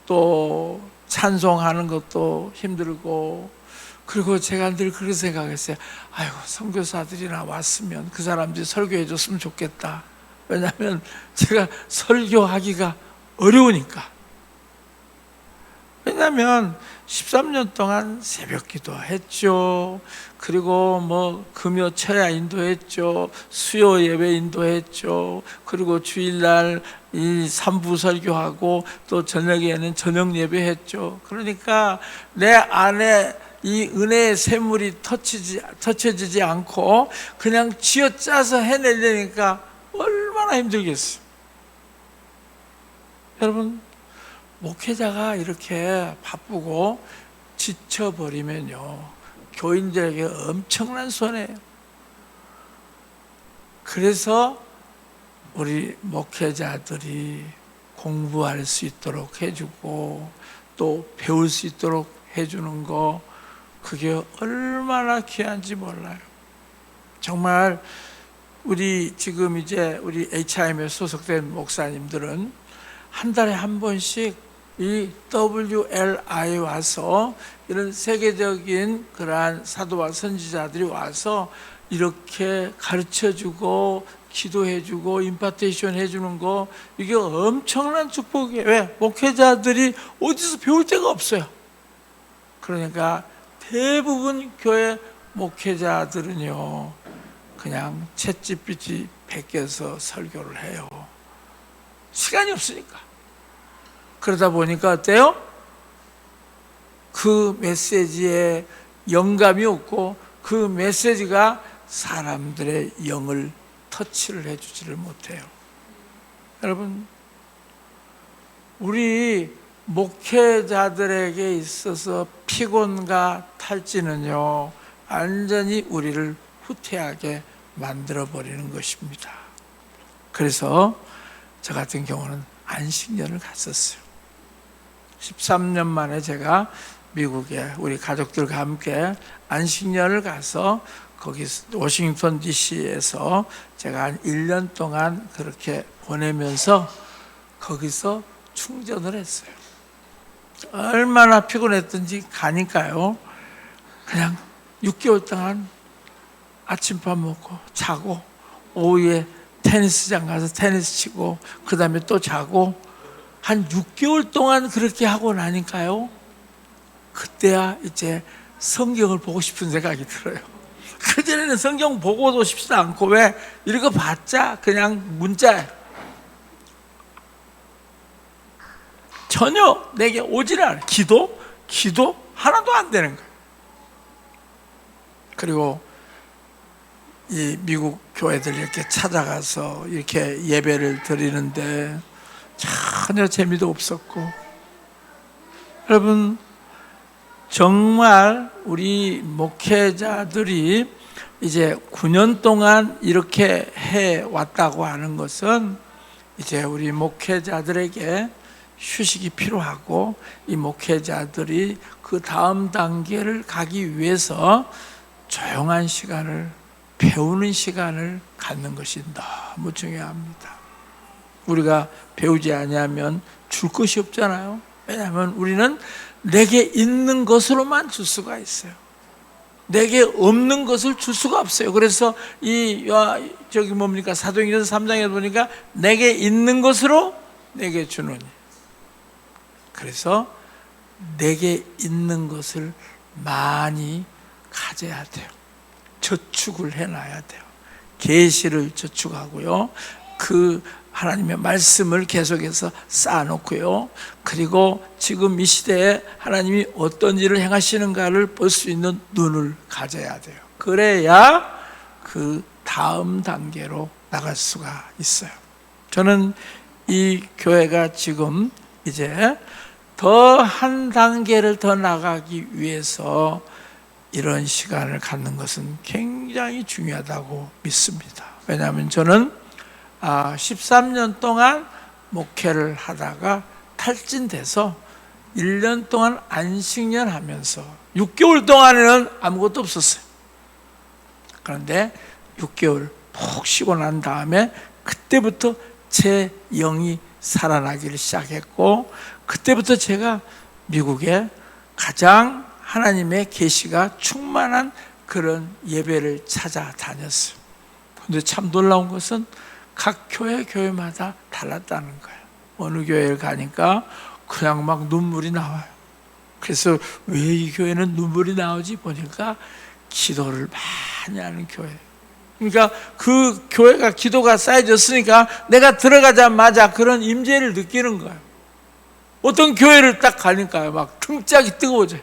또 찬송하는 것도 힘들고 그리고 제가 늘 그렇게 생각했어요. 아이고 선교사들이나 왔으면 그 사람들이 설교해 줬으면 좋겠다. 왜냐하면 제가 설교하기가 어려우니까. 왜냐하면 13년 동안 새벽 기도 했죠. 그리고 뭐 금요 철야 인도했죠. 수요 예배 인도했죠. 그리고 주일날 이 3부 설교하고 또 저녁에는 저녁 예배했죠. 그러니까 내 안에 이 은혜의 샘물이 터쳐지지 않고 그냥 쥐어짜서 해내려니까 얼마나 힘들겠어요. 여러분, 목회자가 이렇게 바쁘고 지쳐버리면요 교인들에게 엄청난 손해예요. 그래서 우리 목회자들이 공부할 수 있도록 해주고 또 배울 수 있도록 해주는 거 그게 얼마나 귀한지 몰라요. 정말 우리 지금 이제 우리 HIM에 소속된 목사님들은 한 달에 한 번씩 이 WLI 와서 이런 세계적인 그러한 사도와 선지자들이 와서 이렇게 가르쳐주고 기도해주고 임파테이션 해주는 거 이게 엄청난 축복이에요. 왜? 목회자들이 어디서 배울 데가 없어요. 그러니까 대부분 교회 목회자들은요 그냥 챗GPT 베껴서 설교를 해요. 시간이 없으니까. 그러다 보니까 어때요? 그 메시지에 영감이 없고 그 메시지가 사람들의 영을 터치를 해주지를 못해요. 여러분, 우리 목회자들에게 있어서 피곤과 탈진은요 완전히 우리를 후퇴하게 만들어버리는 것입니다. 그래서 저 같은 경우는 안식년을 갔었어요. 13년 만에 제가 미국에 우리 가족들과 함께 안식년을 가서 거기 워싱턴 DC에서 제가 한 1년 동안 그렇게 보내면서 거기서 충전을 했어요. 얼마나 피곤했던지 가니까요. 그냥 6개월 동안 아침밥 먹고 자고 오후에 테니스장 가서 테니스 치고 그 다음에 또 자고 한 6개월 동안 그렇게 하고 나니까요. 그때야 이제 성경을 보고 싶은 생각이 들어요. 그전에는 성경 보고도 싶지도 않고 왜 읽어봤자 그냥 문자예요. 전혀 내게 오지를 않아요. 기도 하나도 안 되는 거예요. 그리고 이 미국 교회들 이렇게 찾아가서 이렇게 예배를 드리는데 전혀 재미도 없었고, 여러분 정말 우리 목회자들이 이제 9년 동안 이렇게 해 왔다고 하는 것은 이제 우리 목회자들에게 휴식이 필요하고, 이 목회자들이 그 다음 단계를 가기 위해서 조용한 시간을, 배우는 시간을 갖는 것이 너무 중요합니다. 우리가 배우지 아니하면 줄 것이 없잖아요. 왜냐하면 우리는 내게 있는 것으로만 줄 수가 있어요. 내게 없는 것을 줄 수가 없어요. 그래서 사도행전 3장에 보니까 내게 있는 것으로 내게 주노니. 그래서 내게 있는 것을 많이 가져야 돼요. 저축을 해놔야 돼요. 계시를 저축하고요. 그 하나님의 말씀을 계속해서 쌓아놓고요. 그리고 지금 이 시대에 하나님이 어떤 일을 행하시는가를 볼 수 있는 눈을 가져야 돼요. 그래야 그 다음 단계로 나갈 수가 있어요. 저는 이 교회가 지금 이제 더 한 단계를 더 나가기 위해서 이런 시간을 갖는 것은 굉장히 중요하다고 믿습니다. 왜냐하면 저는 13년 동안 목회를 하다가 탈진돼서 1년 동안 안식년 하면서 6개월 동안에는 아무것도 없었어요. 그런데 6개월 푹 쉬고 난 다음에 그때부터 제 영이 살아나기를 시작했고, 그때부터 제가 미국에 가장 하나님의 계시가 충만한 그런 예배를 찾아다녔어요. 그런데 참 놀라운 것은 각 교회마다 달랐다는 거예요. 어느 교회를 가니까 그냥 막 눈물이 나와요. 그래서 왜 이 교회는 눈물이 나오지 보니까 기도를 많이 하는 교회예요. 그러니까 그 교회가 기도가 쌓여졌으니까 내가 들어가자마자 그런 임재를 느끼는 거예요. 어떤 교회를 딱 가니까요, 막 등짝이 뜨거워져요.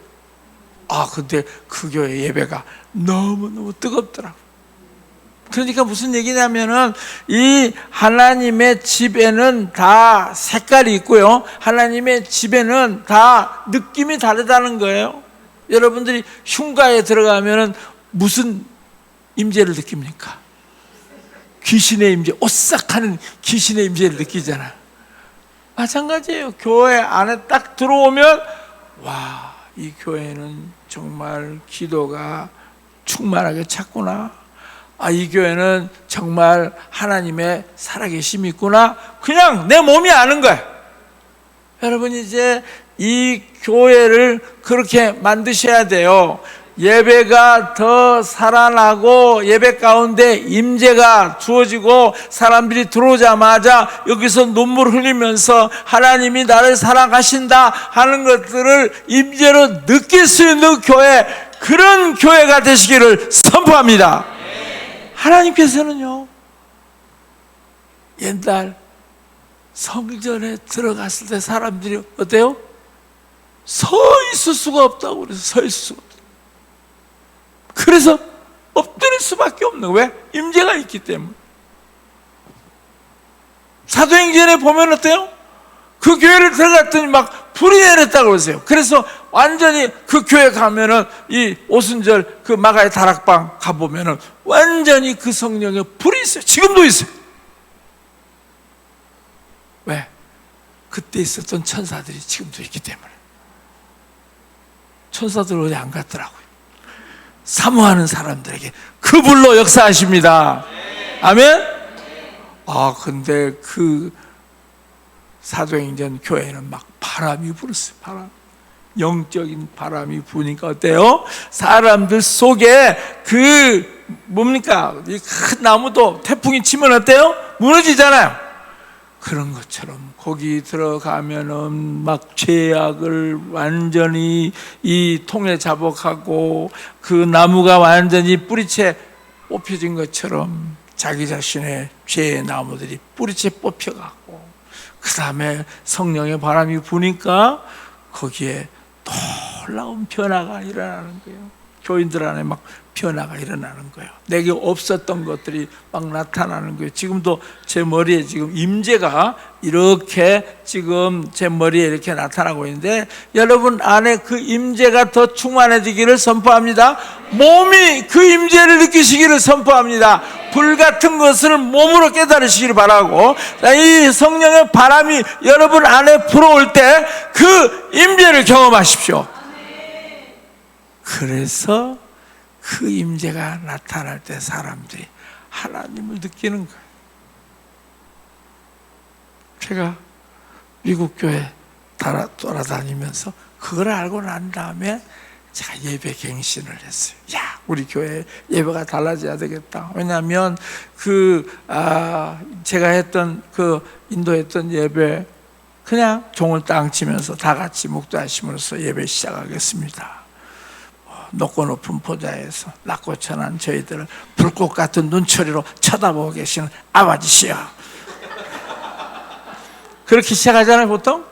근데 그 교회 예배가 너무너무 뜨겁더라고요. 그러니까 무슨 얘기냐면은 이 하나님의 집에는 다 색깔이 있고요, 하나님의 집에는 다 느낌이 다르다는 거예요. 여러분들이 흉가에 들어가면은 무슨 임재를 느낍니까? 귀신의 임재, 오싹하는 귀신의 임재를 느끼잖아요. 마찬가지예요. 교회 안에 딱 들어오면 와, 이 교회는 정말 기도가 충만하게 찼구나. 이 교회는 정말 하나님의 살아계심이 있구나. 그냥 내 몸이 아는 거예요. 여러분, 이제 이 교회를 그렇게 만드셔야 돼요. 예배가 더 살아나고 예배 가운데 임재가 주어지고 사람들이 들어오자마자 여기서 눈물 흘리면서 하나님이 나를 사랑하신다 하는 것들을 임재로 느낄 수 있는 교회, 그런 교회가 되시기를 선포합니다. 하나님께서는요, 옛날 성전에 들어갔을 때 사람들이 어때요? 서 있을 수가 없다고 그래서 서 있을 수가 없다. 그래서 엎드릴 수밖에 없는 거예요. 왜? 임재가 있기 때문에. 사도행전에 보면 어때요? 그 교회를 들어갔더니 막 불이 내렸다고 그러세요. 그래서 완전히 그 교회 가면은 이 오순절 그 마가의 다락방 가보면은 완전히 그 성령에 불이 있어요. 지금도 있어요. 왜? 그때 있었던 천사들이 지금도 있기 때문에. 천사들 어디 안 갔더라고요. 사모하는 사람들에게 그 불로 역사하십니다. 아멘? 근데 그 사도행전 교회는 막 바람이 불었어요. 바람. 영적인 바람이 부니까 어때요? 사람들 속에 그 뭡니까? 이 큰 나무도 태풍이 치면 어때요? 무너지잖아요. 그런 것처럼 거기 들어가면은 막 죄악을 완전히 이 통에 자복하고 그 나무가 완전히 뿌리채 뽑혀진 것처럼 자기 자신의 죄의 나무들이 뿌리채 뽑혀가고 그 다음에 성령의 바람이 부니까 거기에 놀라운 변화가 일어나는 거예요. 교인들 안에 막 변화가 일어나는 거예요. 내게 없었던 것들이 막 나타나는 거예요. 지금도 제 머리에 지금 임재가 이렇게 지금 제 머리에 이렇게 나타나고 있는데 여러분 안에 그 임재가 더 충만해지기를 선포합니다. 몸이 그 임재를 느끼시기를 선포합니다. 불같은 것을 몸으로 깨달으시기를 바라고 이 성령의 바람이 여러분 안에 불어올 때 그 임재를 경험하십시오. 그래서 그 임재가 나타날 때 사람들이 하나님을 느끼는 거예요. 제가 미국 교회 돌아다니면서 그걸 알고 난 다음에 제가 예배 갱신을 했어요. 야, 우리 교회 예배가 달라져야 되겠다. 왜냐하면 제가 했던 인도했던 예배 그냥 종을 땅 치면서 다 같이 묵도하심으로써 예배 시작하겠습니다. 높고 높은 보좌에서 낮고 천한 저희들을 불꽃 같은 눈초리로 쳐다보고 계시는 아버지시여. 그렇게 시작하잖아요, 보통.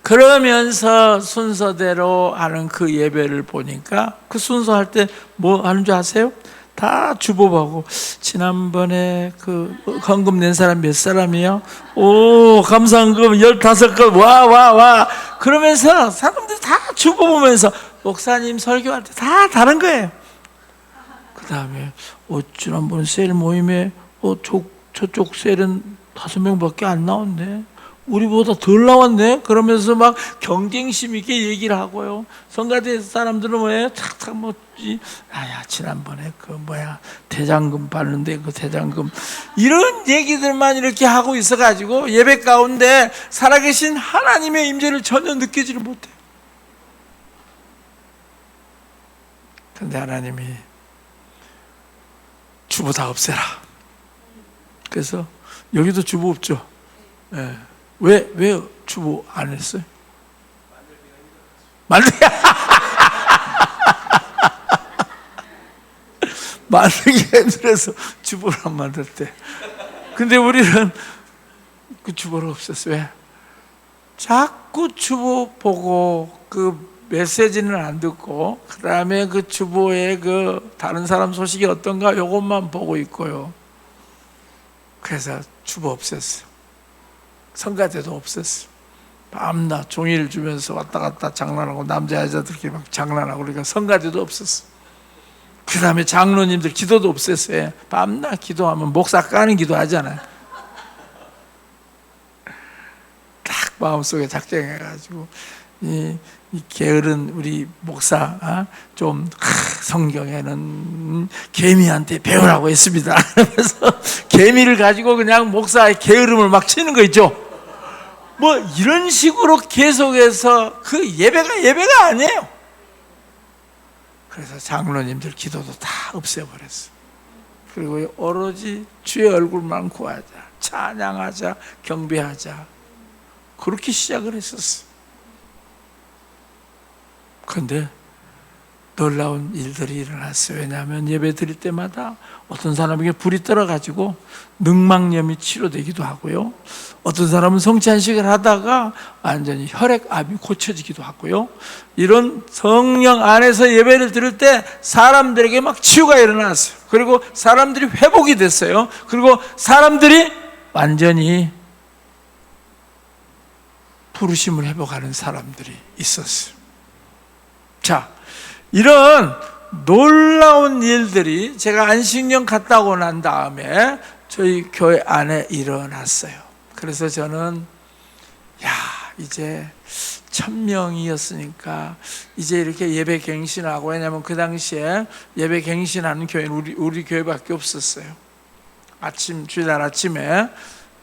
그러면서 순서대로 하는 그 예배를 보니까 그 순서 할 때 뭐 하는 줄 아세요? 다 주보하고 지난번에 그 헌금 낸 사람 몇 사람이요? 오, 감사헌금 15건 와 그러면서 사람들이 다 주보 보면서 목사님 설교할 때 다 다른 거예요. 그 다음에 지난번 셀 모임에 저쪽 셀은 5명밖에 안 나왔네. 우리보다 덜 나왔네. 그러면서 막 경쟁심 있게 얘기를 하고요. 성가대 사람들은 뭐예요? 탁탁 지난번에 대장금 받는데 그 대장금 이런 얘기들만 이렇게 하고 있어가지고 예배 가운데 살아계신 하나님의 임재를 전혀 느끼지를 못해요. 근데 하나님이 주보 다 없애라. 그래서 여기도 주보 없죠. 네. 왜 주보 안 했어요? 만들기가 힘들어서 주보를 안 만들대. 근데 우리는 그 주보를 없앴어요. 왜? 자꾸 주보 보고 그 메시지는 안 듣고 그 다음에 그 주보에 그 다른 사람 소식이 어떤가 요것만 보고 있고요. 그래서 주보 없앴어요. 성가대도 없었어요. 밤낮 종이를 주면서 왔다 갔다 장난하고 남자 여자들끼리 막 장난하고 그러니까 성가대도 없었어요. 그 다음에 장로님들 기도도 없었어요. 밤낮 기도하면 목사 까는 기도 하잖아요. 딱 마음속에 작정해가지고 이 게으른 우리 목사 좀 성경에는 개미한테 배우라고 했습니다. 그래서 개미를 가지고 그냥 목사의 게으름을 막 치는 거 있죠. 뭐 이런 식으로 계속해서 그 예배가 아니에요. 그래서 장로님들 기도도 다 없애버렸어. 그리고 오로지 주의 얼굴만 구하자, 찬양하자, 경배하자, 그렇게 시작을 했었어. 그런데 놀라운 일들이 일어났어요. 왜냐하면 예배 드릴 때마다 어떤 사람에게 불이 떨어가지고 늑막염이 치료되기도 하고요. 어떤 사람은 성찬식을 하다가 완전히 혈액암이 고쳐지기도 하고요. 이런 성령 안에서 예배를 드릴 때 사람들에게 막 치유가 일어났어요. 그리고 사람들이 회복이 됐어요. 그리고 사람들이 완전히 부르심을 회복하는 사람들이 있었어요. 자, 이런 놀라운 일들이 제가 안식년 갔다 오고 난 다음에 저희 교회 안에 일어났어요. 그래서 저는 이제 1000명이었으니까 이제 이렇게 예배 갱신하고, 왜냐하면 그 당시에 예배 갱신하는 교회는 우리 교회밖에 없었어요. 주일날 아침에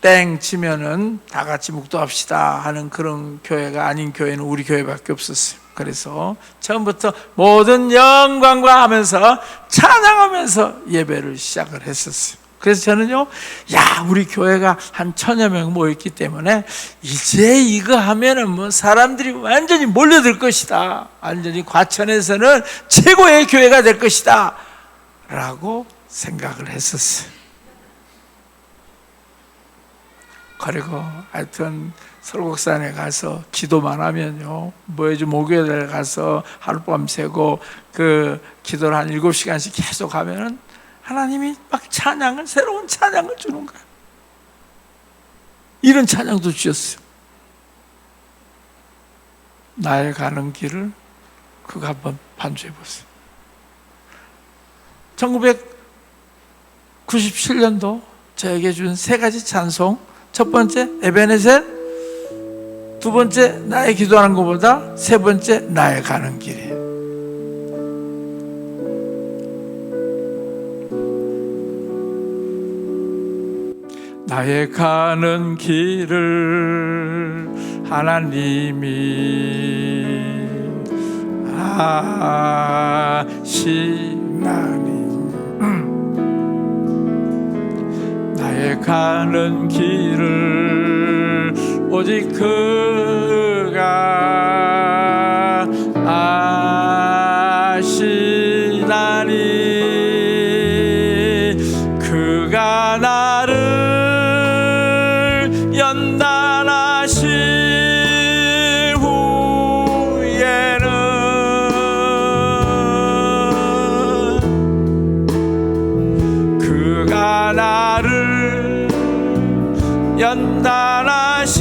땡 치면은 다 같이 묵도합시다 하는 그런 교회가 아닌 교회는 우리 교회밖에 없었어요. 그래서 처음부터 모든 영광과 하면서 찬양하면서 예배를 시작을 했었어요. 그래서 저는요, 야, 우리 교회가 한 1000여 명 모였기 때문에 이제 이거 하면은 뭐 사람들이 완전히 몰려들 것이다. 완전히 과천에서는 최고의 교회가 될 것이다. 라고 생각을 했었어요. 그리고 하여튼 설국산에 가서 기도만 하면요, 뭐해주 목요일에 가서 하룻밤 새고 그 기도를 한 7시간씩 계속 하면은 하나님이 막 찬양을, 새로운 찬양을 주는 거예요. 이런 찬양도 주셨어요. 나의 가는 길을 그거 한번 반주해 보세요. 1997년도 저에게 준 3가지 찬송. 첫 번째 에베네셀, 두 번째 나의 기도하는 것보다, 세 번째 나의 가는 길이에요. 나의 가는 길을 하나님이 아시나니, 나의 가는 길을 오직 그가 아시나니, 그가 나를 연단하신 후에는 그가 나를 연단하신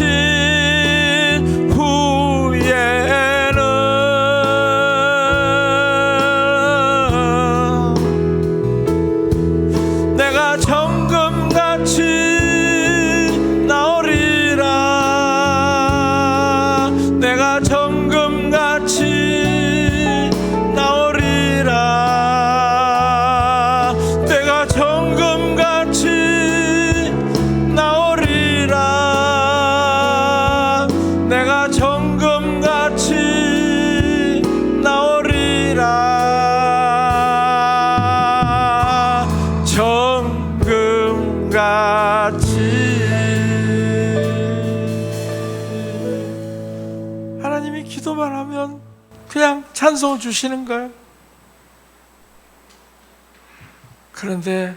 후에는 내가 정금같이 나오리라. 내가 정금같이 나오리라. 내가 정금같이 나오리라. 내가 정금같이 나오리라. 정금같이. 하나님이 기도만 하면 그냥 찬송을 주시는 거예요. 그런데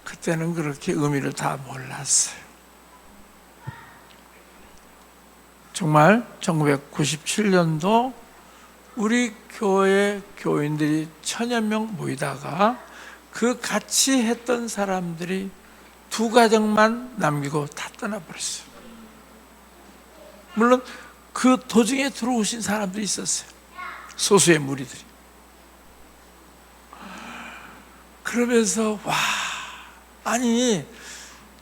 그때는 그렇게 의미를 다 몰랐어요. 정말 1997년도 우리 교회 교인들이 1000여 명 모이다가 그 같이 했던 사람들이 2가정만 남기고 다 떠나버렸어요. 물론 그 도중에 들어오신 사람들이 있었어요. 소수의 무리들이. 그러면서 와, 아니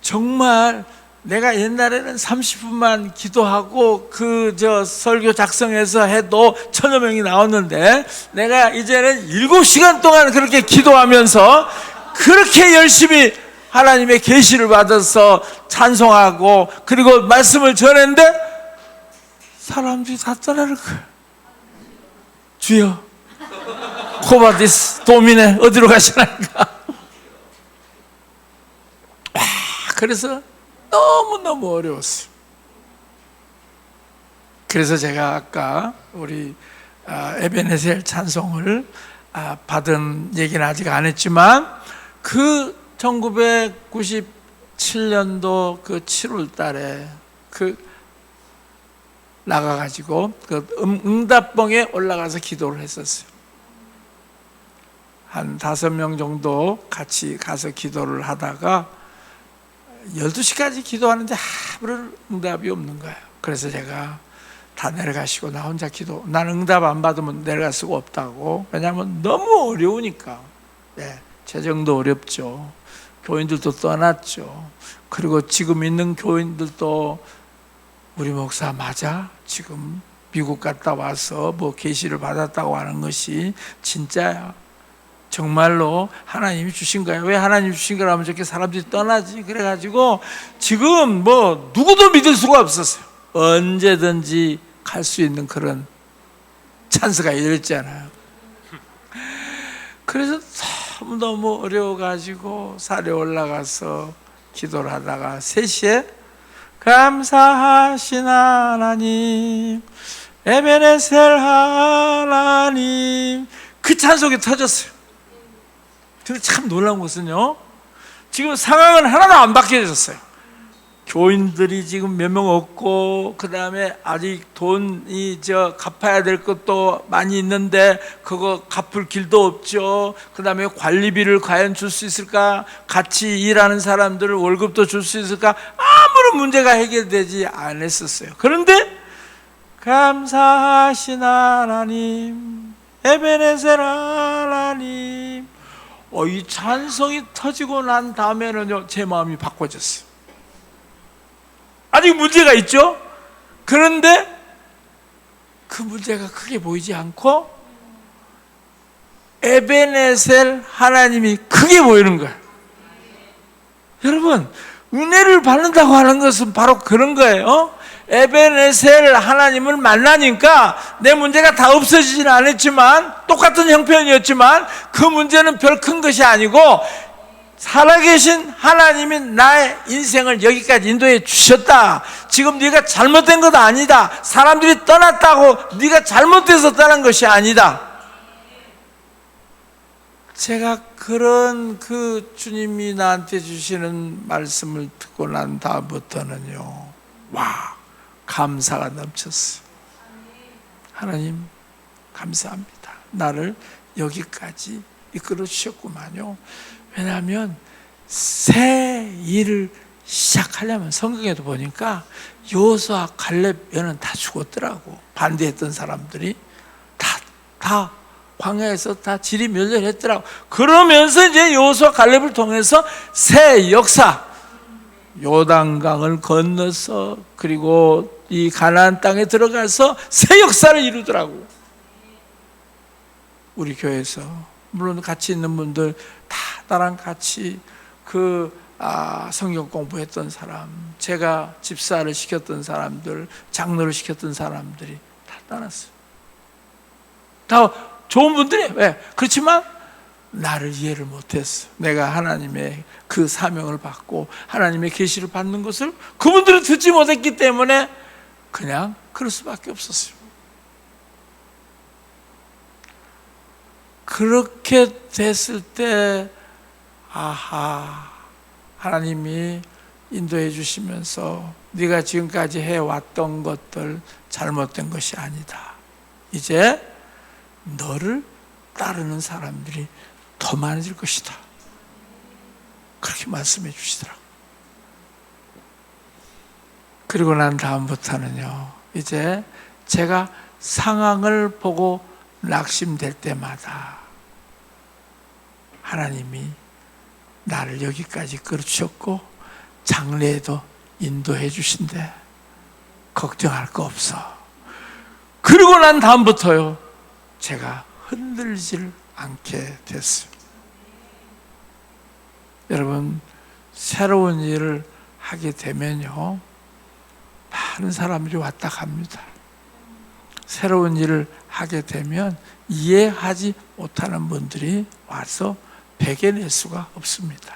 정말 내가 옛날에는 30분만 기도하고 그 설교 작성해서 해도 1000여 명이 나왔는데, 내가 이제는 7시간 동안 그렇게 기도하면서 그렇게 열심히 하나님의 계시를 받아서 찬송하고 그리고 말씀을 전했는데 사람들이 다 떠나는 거예요. 주여, 코바디스 도미네 어디로 가시나니까. 그래서 너무너무 어려웠어요. 그래서 제가 아까 우리 에베네셀 찬송을 받은 얘기는 아직 안 했지만, 그 1997년도 그 7월 달에 나가가지고 그 응답봉에 올라가서 기도를 했었어요. 한 5명 정도 같이 가서 기도를 하다가 12시까지 기도하는데 아무런 응답이 없는 거예요. 그래서 제가 다 내려가시고 나 혼자 기도, 나는 응답 안 받으면 내려갈 수가 없다고. 왜냐하면 너무 어려우니까. 재정도 어렵죠. 교인들도 떠났죠. 그리고 지금 있는 교인들도 우리 목사 맞아? 지금 미국 갔다 와서 뭐 계시를 받았다고 하는 것이 진짜야? 정말로 하나님이 주신 거야. 왜 하나님이 주신 거라면 저렇게 사람들이 떠나지? 그래가지고 지금 뭐 누구도 믿을 수가 없었어요. 언제든지 갈 수 있는 그런 찬스가 열렸잖아요. 그래서 너무 어려워가지고 산에 올라가서 기도를 하다가 3시에 감사하신 하나님, 에베네셀 하나님, 그 찬송이 터졌어요. 근데 참 놀라운 것은요, 지금 상황은 하나도 안 바뀌어졌어요. 교인들이 지금 몇 명 없고, 그 다음에 아직 돈이 갚아야 될 것도 많이 있는데 그거 갚을 길도 없죠. 그 다음에 관리비를 과연 줄 수 있을까? 같이 일하는 사람들 월급도 줄 수 있을까? 아무런 문제가 해결되지 않았었어요. 그런데 감사하신 하나님, 에베네셀 하나님, 이 찬송이 터지고 난 다음에는요, 제 마음이 바꿔졌어요. 아직 문제가 있죠? 그런데 그 문제가 크게 보이지 않고 에베네셀 하나님이 크게 보이는 거예요. 여러분, 은혜를 받는다고 하는 것은 바로 그런 거예요. 에베네셀 하나님을 만나니까 내 문제가 다 없어지지는 않았지만, 똑같은 형편이었지만 그 문제는 별 큰 것이 아니고 살아계신 하나님이 나의 인생을 여기까지 인도해 주셨다. 지금 네가 잘못된 것 아니다. 사람들이 떠났다고 네가 잘못돼서 떠난 것이 아니다. 제가 그런 그 주님이 나한테 주시는 말씀을 듣고 난 다음부터는요, 와, 감사가 넘쳤어. 하나님 감사합니다. 나를 여기까지 이끌어 주셨구만요. 왜냐하면 새 일을 시작하려면 성경에도 보니까 여호수아, 갈렙, 여는 다 죽었더라고. 반대했던 사람들이 다 광야에서 다 질이 멸절했더라고. 그러면서 이제 여호수아, 갈렙을 통해서 새 역사, 요단강을 건너서 그리고 이 가나안 땅에 들어가서 새 역사를 이루더라고. 우리 교회에서 물론 같이 있는 분들 다 나랑 같이 성경 공부했던 사람, 제가 집사를 시켰던 사람들, 장로를 시켰던 사람들이 다 떠났어요. 다 좋은 분들이. 왜? 그렇지만 나를 이해를 못했어. 내가 하나님의 그 사명을 받고 하나님의 계시를 받는 것을 그분들은 듣지 못했기 때문에 그냥 그럴 수밖에 없었어요. 그렇게 됐을 때 하나님이 인도해 주시면서 네가 지금까지 해왔던 것들 잘못된 것이 아니다. 이제 너를 따르는 사람들이 더 많아질 것이다. 그렇게 말씀해 주시더라고요. 그리고 난 다음부터는요, 이제 제가 상황을 보고 낙심될 때마다 하나님이 나를 여기까지 끌어주셨고 장래에도 인도해 주신대. 걱정할 거 없어. 그리고 난 다음부터요, 제가 흔들리질 않게 됐어요. 여러분, 새로운 일을 하게 되면요, 많은 사람들이 왔다 갑니다. 새로운 일을 하게 되면 이해하지 못하는 분들이 와서 베개낼 수가 없습니다.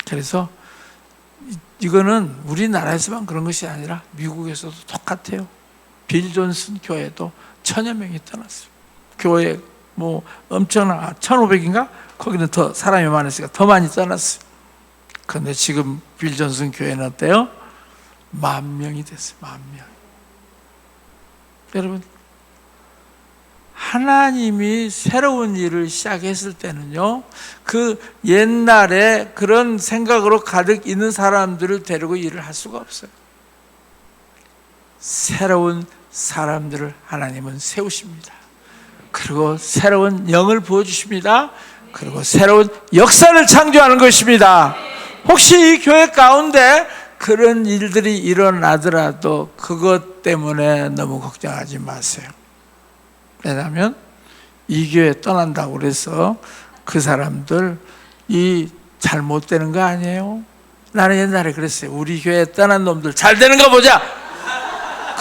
그래서 이거는 우리나라에서만 그런 것이 아니라 미국에서도 똑같아요. 빌 존슨 교회도 1000여 명이 떠났어요. 교회 뭐 엄청난 1500인가? 거기는 더 사람이 많았으니까 더 많이 떠났어요. 그런데 지금 빌 존슨 교회는 어때요? 10,000명이 됐어요. 10,000명. 여러분, 하나님이 새로운 일을 시작했을 때는요, 그 옛날에 그런 생각으로 가득 있는 사람들을 데리고 일을 할 수가 없어요. 새로운 사람들을 하나님은 세우십니다. 그리고 새로운 영을 부어주십니다. 그리고 새로운 역사를 창조하는 것입니다. 혹시 이 교회 가운데 그런 일들이 일어나더라도 그것 때문에 너무 걱정하지 마세요. 왜냐하면 이 교회 떠난다고 그래서 그 사람들 이 잘못되는 거 아니에요? 나는 옛날에 그랬어요. 우리 교회 떠난 놈들 잘 되는가 보자.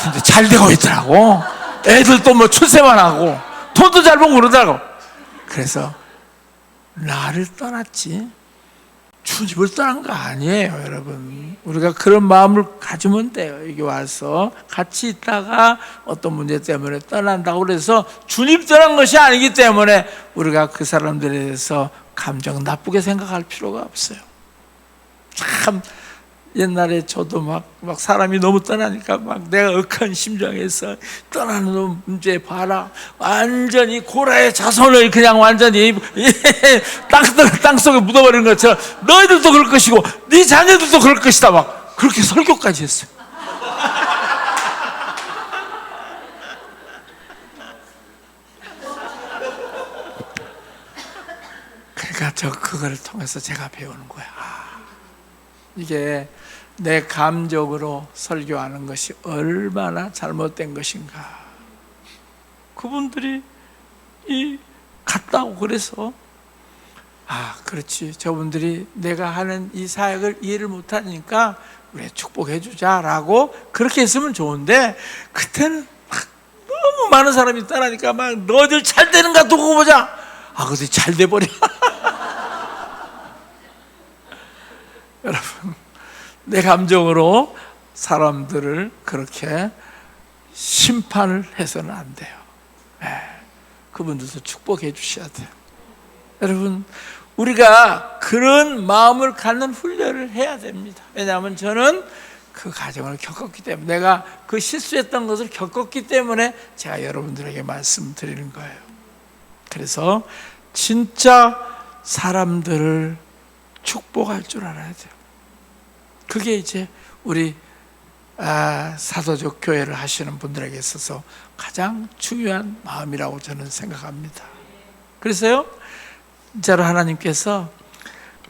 근데 잘 되고 있더라고. 애들도 뭐 출세만 하고 돈도 잘 벌고 그러더라고. 그래서 나를 떠났지 주님을 떠난 거 아니에요, 여러분. 우리가 그런 마음을 가지면 돼요. 여기 와서 같이 있다가 어떤 문제 때문에 떠난다고 그래서 주님 떠난 것이 아니기 때문에 우리가 그 사람들에 대해서 감정 나쁘게 생각할 필요가 없어요. 참 옛날에 저도 막 사람이 너무 떠나니까 막 내가 억한 심정에서 떠나는 놈 문제 봐라, 완전히 고라의 자손을 그냥 완전히 땅속에 묻어버리는 것처럼 너희들도 그럴 것이고 네 자녀들도 그럴 것이다, 막 그렇게 설교까지 했어요. 그러니까 그걸 통해서 제가 배우는 거야. 이게 내 감정으로 설교하는 것이 얼마나 잘못된 것인가. 그분들이 갔다고 그래서 그렇지, 저분들이 내가 하는 이 사역을 이해를 못하니까 우리 축복해 주자라고 그렇게 했으면 좋은데, 그때는 너무 많은 사람이 떠나니까 막 너희들 잘 되는가 두고 보자. 그것이 잘 돼버려. 여러분, 내 감정으로 사람들을 그렇게 심판을 해서는 안 돼요. 그분들도 축복해 주셔야 돼요. 여러분, 우리가 그런 마음을 갖는 훈련을 해야 됩니다. 왜냐하면 저는 그 과정을 겪었기 때문에, 내가 그 실수했던 것을 겪었기 때문에 제가 여러분들에게 말씀드리는 거예요. 그래서 진짜 사람들을 축복할 줄 알아야 돼요. 그게 이제 우리 사도적 교회를 하시는 분들에게 있어서 가장 중요한 마음이라고 저는 생각합니다. 그래서요, 진짜로 하나님께서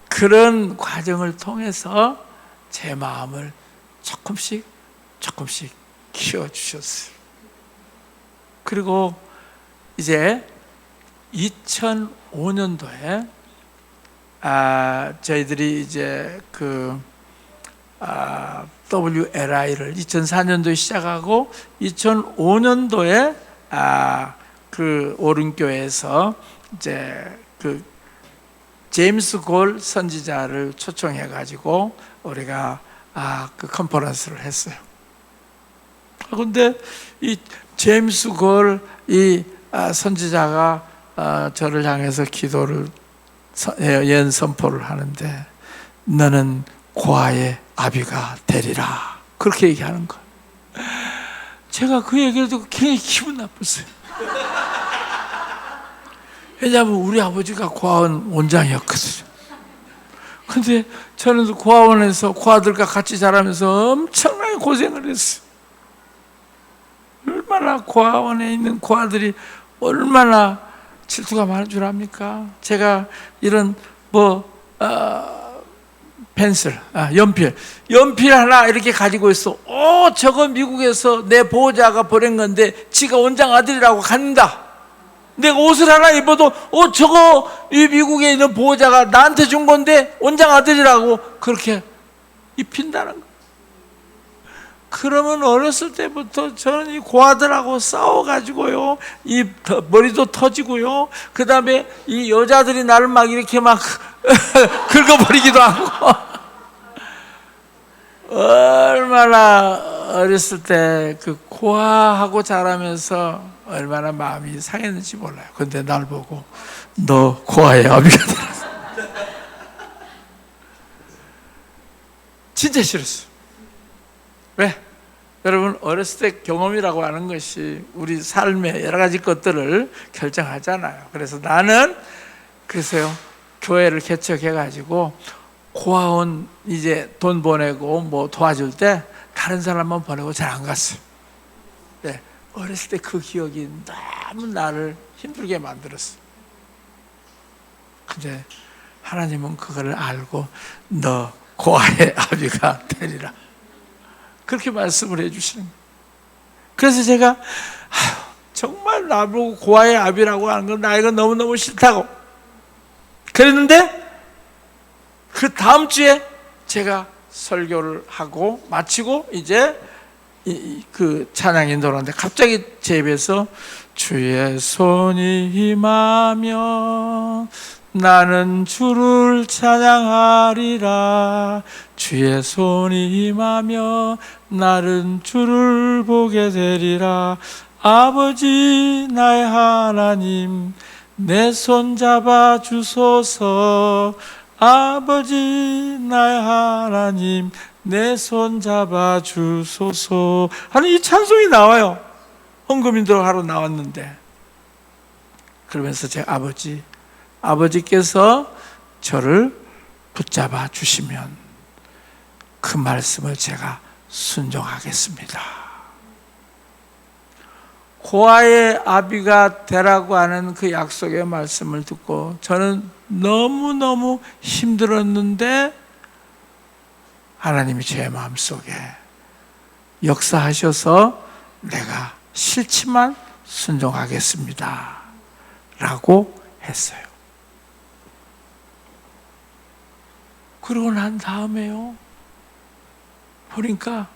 그런 과정을 통해서 제 마음을 조금씩 키워주셨어요. 그리고 이제 2005년도에 저희들이 이제 WLI를 2004년도에 시작하고 2005년도에 그 오른교회에서 이제 그 제임스 골 선지자를 초청해 가지고 우리가 그 컨퍼런스를 했어요. 그런데 이 제임스 골 선지자가 저를 향해서 기도를 예언 선포를 하는데, 너는 고아의 아비가 되리라, 그렇게 얘기하는 거예요. 제가 그 얘기를 듣고 굉장히 기분 나빴어요. 왜냐하면 우리 아버지가 고아원 원장이었거든요. 근데 저는 고아원에서 고아들과 같이 자라면서 엄청나게 고생을 했어요. 얼마나 고아원에 있는 고아들이 얼마나 질투가 많은 줄 압니까? 제가 이런 펜슬, 연필 하나 이렇게 가지고 있어. 저거 미국에서 내 보호자가 보낸 건데 지가 원장 아들이라고 갖는다. 내가 옷을 하나 입어도 저거 이 미국에 있는 보호자가 나한테 준 건데 원장 아들이라고 그렇게 입힌다는 거. 그러면 어렸을 때부터 저는 이 고아들하고 싸워가지고요, 이 머리도 터지고요, 그 다음에 이 여자들이 나를 막 이렇게 막 긁어버리기도 하고, 얼마나 어렸을 때 그 고아하고 자라면서 얼마나 마음이 상했는지 몰라요. 근데 날 보고 너 고아의 아비가 되었어. 진짜 싫었어. 왜? 여러분, 어렸을 때 경험이라고 하는 것이 우리 삶의 여러 가지 것들을 결정하잖아요. 그래서 나는 그래서요, 교회를 개척해가지고 고아원 이제 돈 보내고 뭐 도와줄 때 다른 사람만 보내고 잘 안 갔어요. 네, 어렸을 때 그 기억이 너무 나를 힘들게 만들었어요. 근데 하나님은 그거를 알고 너 고아의 아비가 되리라, 그렇게 말씀을 해주시는 거예요. 그래서 제가 정말 나보고 고아의 아비라고 하는 건 나이가 너무너무 싫다고 그랬는데, 그 다음 주에 제가 설교를 하고 마치고 이제 그 찬양이 들어오는데 갑자기 제 입에서 주의 손이 임하며 나는 주를 찬양하리라. 주의 손이 임하며 나는 주를 보게 되리라. 아버지 나의 하나님 내 손 잡아 주소서. 아버지 나의 하나님 내 손 잡아 주소서 하는 이 찬송이 나와요. 헌금인들 하러 나왔는데, 그러면서 제 아버지께서 저를 붙잡아 주시면 그 말씀을 제가 순종하겠습니다. 고아의 아비가 되라고 하는 그 약속의 말씀을 듣고 저는 너무너무 힘들었는데 하나님이 제 마음속에 역사하셔서 내가 싫지만 순종하겠습니다 라고 했어요. 그러고 난 다음에요, 보니까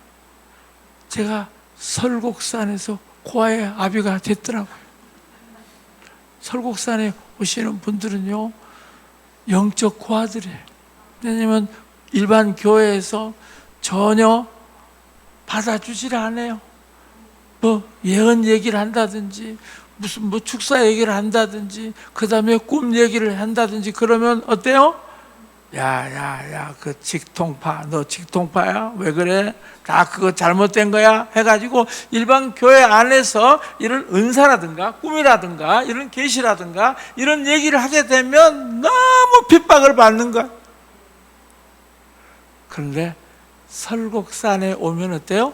제가 설곡산에서 고아의 아비가 됐더라고요. 설곡산에 오시는 분들은요 영적 고아들이에요. 왜냐면 일반 교회에서 전혀 받아주질 않아요. 뭐 예언 얘기를 한다든지 무슨 뭐 축사 얘기를 한다든지 그 다음에 꿈 얘기를 한다든지 그러면 어때요? 야야야 그 직통파, 너 직통파야? 왜 그래? 다 그거 잘못된 거야? 해가지고 일반 교회 안에서 이런 은사라든가 꿈이라든가 이런 계시라든가 이런 얘기를 하게 되면 너무 핍박을 받는 거야. 그런데 설곡산에 오면 어때요?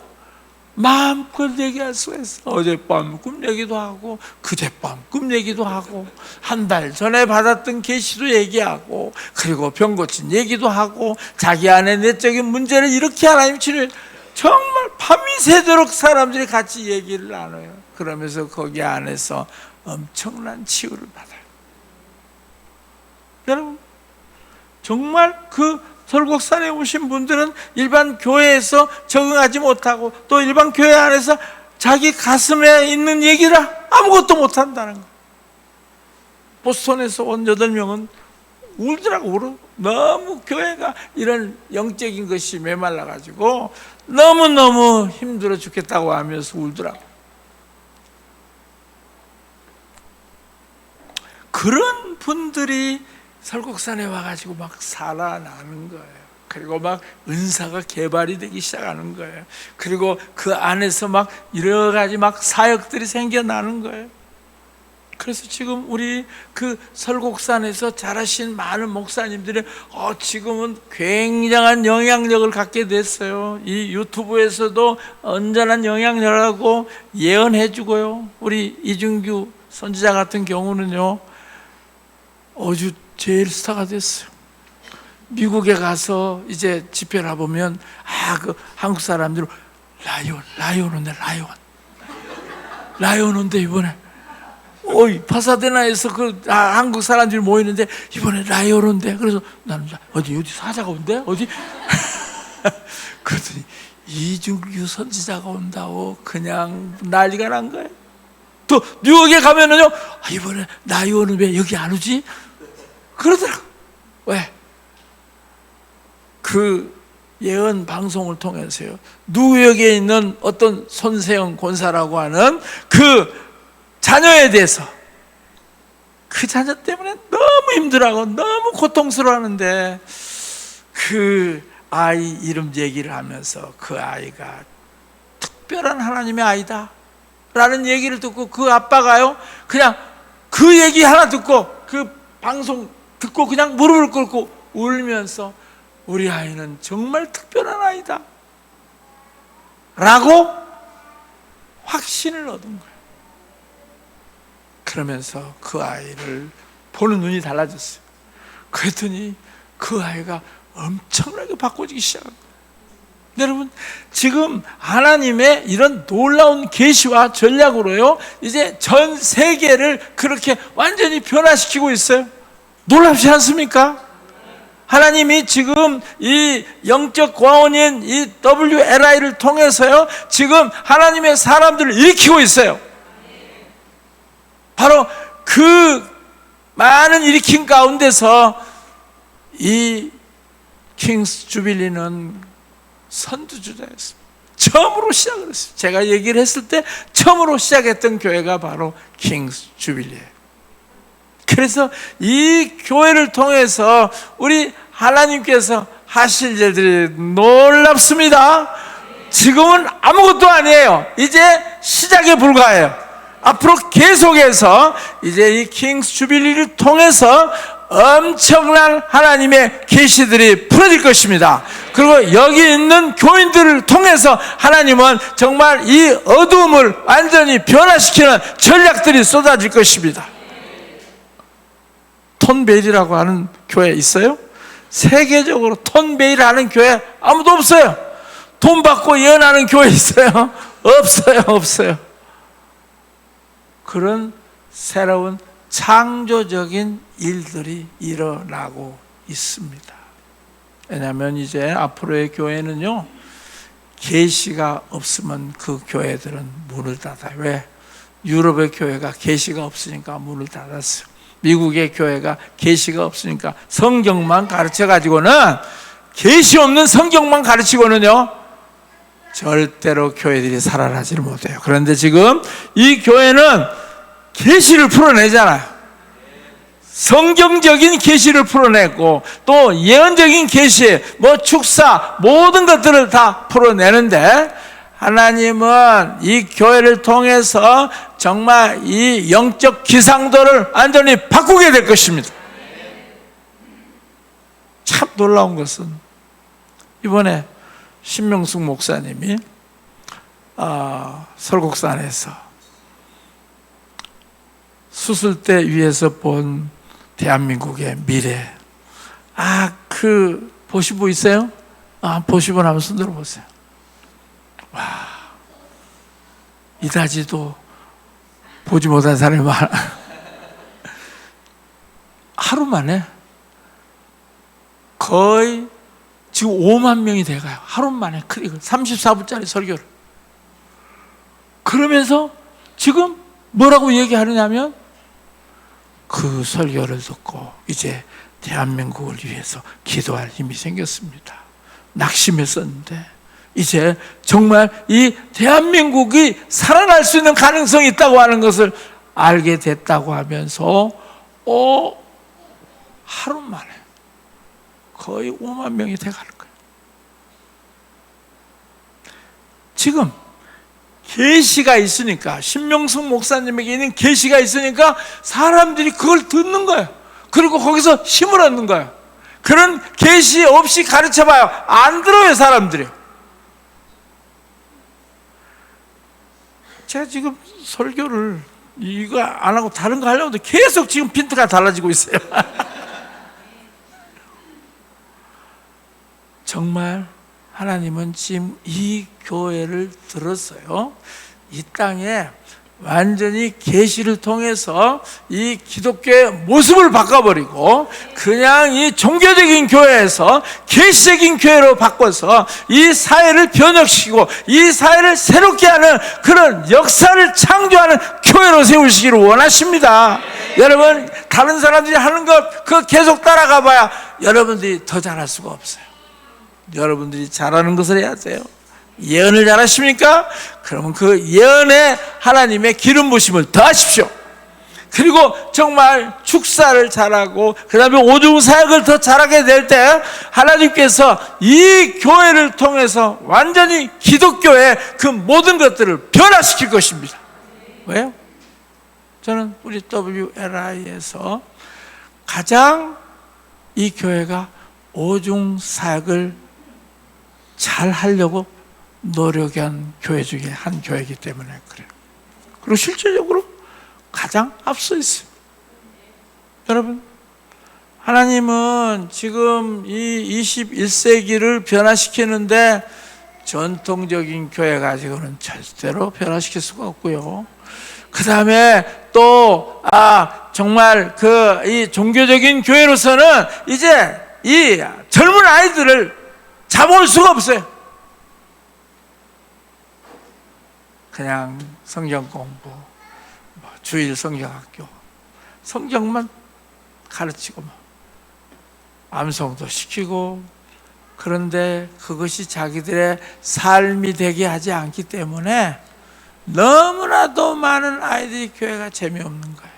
마음껏 얘기할 수가 있어. 어젯밤 꿈 얘기도 하고 그젯밤 꿈 얘기도 하고 한 달 전에 받았던 계시도 얘기하고 그리고 병 고친 얘기도 하고 자기 안에 내적인 문제를 이렇게 하나님 치료, 정말 밤이 새도록 사람들이 같이 얘기를 나눠요. 그러면서 거기 안에서 엄청난 치유를 받아요. 여러분 정말 그 설곡산에 오신 분들은 일반 교회에서 적응하지 못하고 또 일반 교회 안에서 자기 가슴에 있는 얘기를 아무것도 못한다는 거예요. 보스턴에서 온 8명은 울더라고. 울어. 너무 교회가 이런 영적인 것이 메말라가지고 너무너무 힘들어 죽겠다고 하면서 울더라고. 그런 분들이 설곡산에 와가지고 막 살아나는 거예요. 그리고 막 은사가 개발이 되기 시작하는 거예요. 그리고 그 안에서 막 여러 가지 막 사역들이 생겨나는 거예요. 그래서 지금 우리 그 설곡산에서 자라신 많은 목사님들이 지금은 굉장한 영향력을 갖게 됐어요. 이 유튜브에서도 언전한 영향력을 하고 예언해주고요. 우리 이준규 선지자 같은 경우는요, 어주 제일 스타가 됐어요. 미국에 가서 이제 집회를 해보면 그 한국 사람들 라이온 온대. 라이온 온대 이번에. 파사데나에서 한국 사람들이 모이는데 이번에 라이온 온대. 그래서 나는 어디 사자가 온대? 어디? 그랬더니 이준규 선지자가 온다고 그냥 난리가 난 거예요. 또 뉴욕에 가면은요, 이번에 라이온은 왜 여기 안 오지? 그러더라고. 왜? 그 예언 방송을 통해서요, 뉴욕에 있는 어떤 손세영 권사라고 하는 그 자녀에 대해서, 그 자녀 때문에 너무 힘들어하고 너무 고통스러워하는데 그 아이 이름 얘기를 하면서 그 아이가 특별한 하나님의 아이다 라는 얘기를 듣고 그 아빠가요, 그냥 그 얘기 하나 듣고 그 방송 듣고 그냥 무릎을 꿇고 울면서 우리 아이는 정말 특별한 아이다 라고 확신을 얻은 거예요. 그러면서 그 아이를 보는 눈이 달라졌어요. 그랬더니 그 아이가 엄청나게 바꿔지기 시작한 거예요. 여러분, 지금 하나님의 이런 놀라운 계시와 전략으로요, 이제 전 세계를 그렇게 완전히 변화시키고 있어요. 놀랍지 않습니까? 하나님이 지금 이 영적 과원인 이 WLI를 통해서요, 지금 하나님의 사람들을 일으키고 있어요. 바로 그 많은 일으킨 가운데서 이 킹스 주빌리는 선두주자였습니다. 처음으로 시작을 했어요. 제가 얘기를 했을 때 처음으로 시작했던 교회가 바로 킹스 주빌리예요. 그래서 이 교회를 통해서 우리 하나님께서 하실 일들이 놀랍습니다. 지금은 아무것도 아니에요. 이제 시작에 불과해요. 앞으로 계속해서 이제 이 킹스 주빌리를 통해서 엄청난 하나님의 계시들이 풀어질 것입니다. 그리고 여기 있는 교인들을 통해서 하나님은 정말 이 어두움을 완전히 변화시키는 전략들이 쏟아질 것입니다. 톤베일이라고 하는 교회 있어요? 세계적으로 톤베일 하는 교회 아무도 없어요. 돈 받고 예언하는 교회 있어요? 없어요. 그런 새로운 창조적인 일들이 일어나고 있습니다. 왜냐하면 이제 앞으로의 교회는요, 계시가 없으면 그 교회들은 문을 닫아요. 왜? 유럽의 교회가 계시가 없으니까 문을 닫았어요. 미국의 교회가 계시가 없으니까 성경만 가르쳐 가지고는, 계시 없는 성경만 가르치고는요 절대로 교회들이 살아나지를 못해요. 그런데 지금 이 교회는 계시를 풀어내잖아요. 성경적인 계시를 풀어내고 또 예언적인 계시, 축사, 모든 것들을 다 풀어내는데, 하나님은 이 교회를 통해서 정말 이 영적 기상도를 완전히 바꾸게 될 것입니다. 참 놀라운 것은 이번에 신명숙 목사님이 설국산에서 수술대 위에서 본 대한민국의 미래, 보신 분 있어요? 보신 분 한번 손 들어보세요. 와, 이다지도 보지 못한 사람이 많아. 하루 만에 거의 지금 5만 명이 돼가요. 하루 만에 34분짜리 설교를. 그러면서 지금 뭐라고 얘기하느냐면, 그 설교를 듣고 이제 대한민국을 위해서 기도할 힘이 생겼습니다. 낙심했었는데 이제 정말 이 대한민국이 살아날 수 있는 가능성이 있다고 하는 것을 알게 됐다고 하면서 하루 만에 거의 5만 명이 돼가는 거예요. 지금 계시가 있으니까, 신명숙 목사님에게 있는 계시가 있으니까 사람들이 그걸 듣는 거예요. 그리고 거기서 힘을 얻는 거예요. 그런 계시 없이 가르쳐봐요, 안 들어요, 사람들이. 제가 지금 설교를 이거 안 하고 다른 거 하려고 해도 계속 지금 핀트가 달라지고 있어요. 정말 하나님은 지금 이 교회를 들었어요. 이 땅에 완전히 계시를 통해서 이 기독교의 모습을 바꿔버리고, 그냥 이 종교적인 교회에서 계시적인 교회로 바꿔서 이 사회를 변혁시키고 이 사회를 새롭게 하는 그런 역사를 창조하는 교회로 세우시기를 원하십니다. 여러분, 다른 사람들이 하는 것 그거 계속 따라가 봐야 여러분들이 더 잘할 수가 없어요. 여러분들이 잘하는 것을 해야 돼요. 예언을 잘하십니까? 그러면 그 예언에 하나님의 기름 부심을 더하십시오. 그리고 정말 축사를 잘하고 그 다음에 오중 사역을 더 잘하게 될 때 하나님께서 이 교회를 통해서 완전히 기독교의 그 모든 것들을 변화시킬 것입니다. 왜요? 저는 우리 WLI에서 가장 이 교회가 오중 사역을 잘 하려고 노력한 교회 중에 한 교회이기 때문에 그래요. 그리고 실질적으로 가장 앞서 있어요. 여러분, 하나님은 지금 이 21세기를 변화시키는데 전통적인 교회 가지고는 절대로 변화시킬 수가 없고요. 그 다음에 또 정말 이 종교적인 교회로서는 이제 이 젊은 아이들을 잡아올 수가 없어요. 그냥 성경 공부, 주일 성경학교, 성경만 가르치고 암송도 시키고, 그런데 그것이 자기들의 삶이 되게 하지 않기 때문에 너무나도 많은 아이들이 교회가 재미없는 거예요.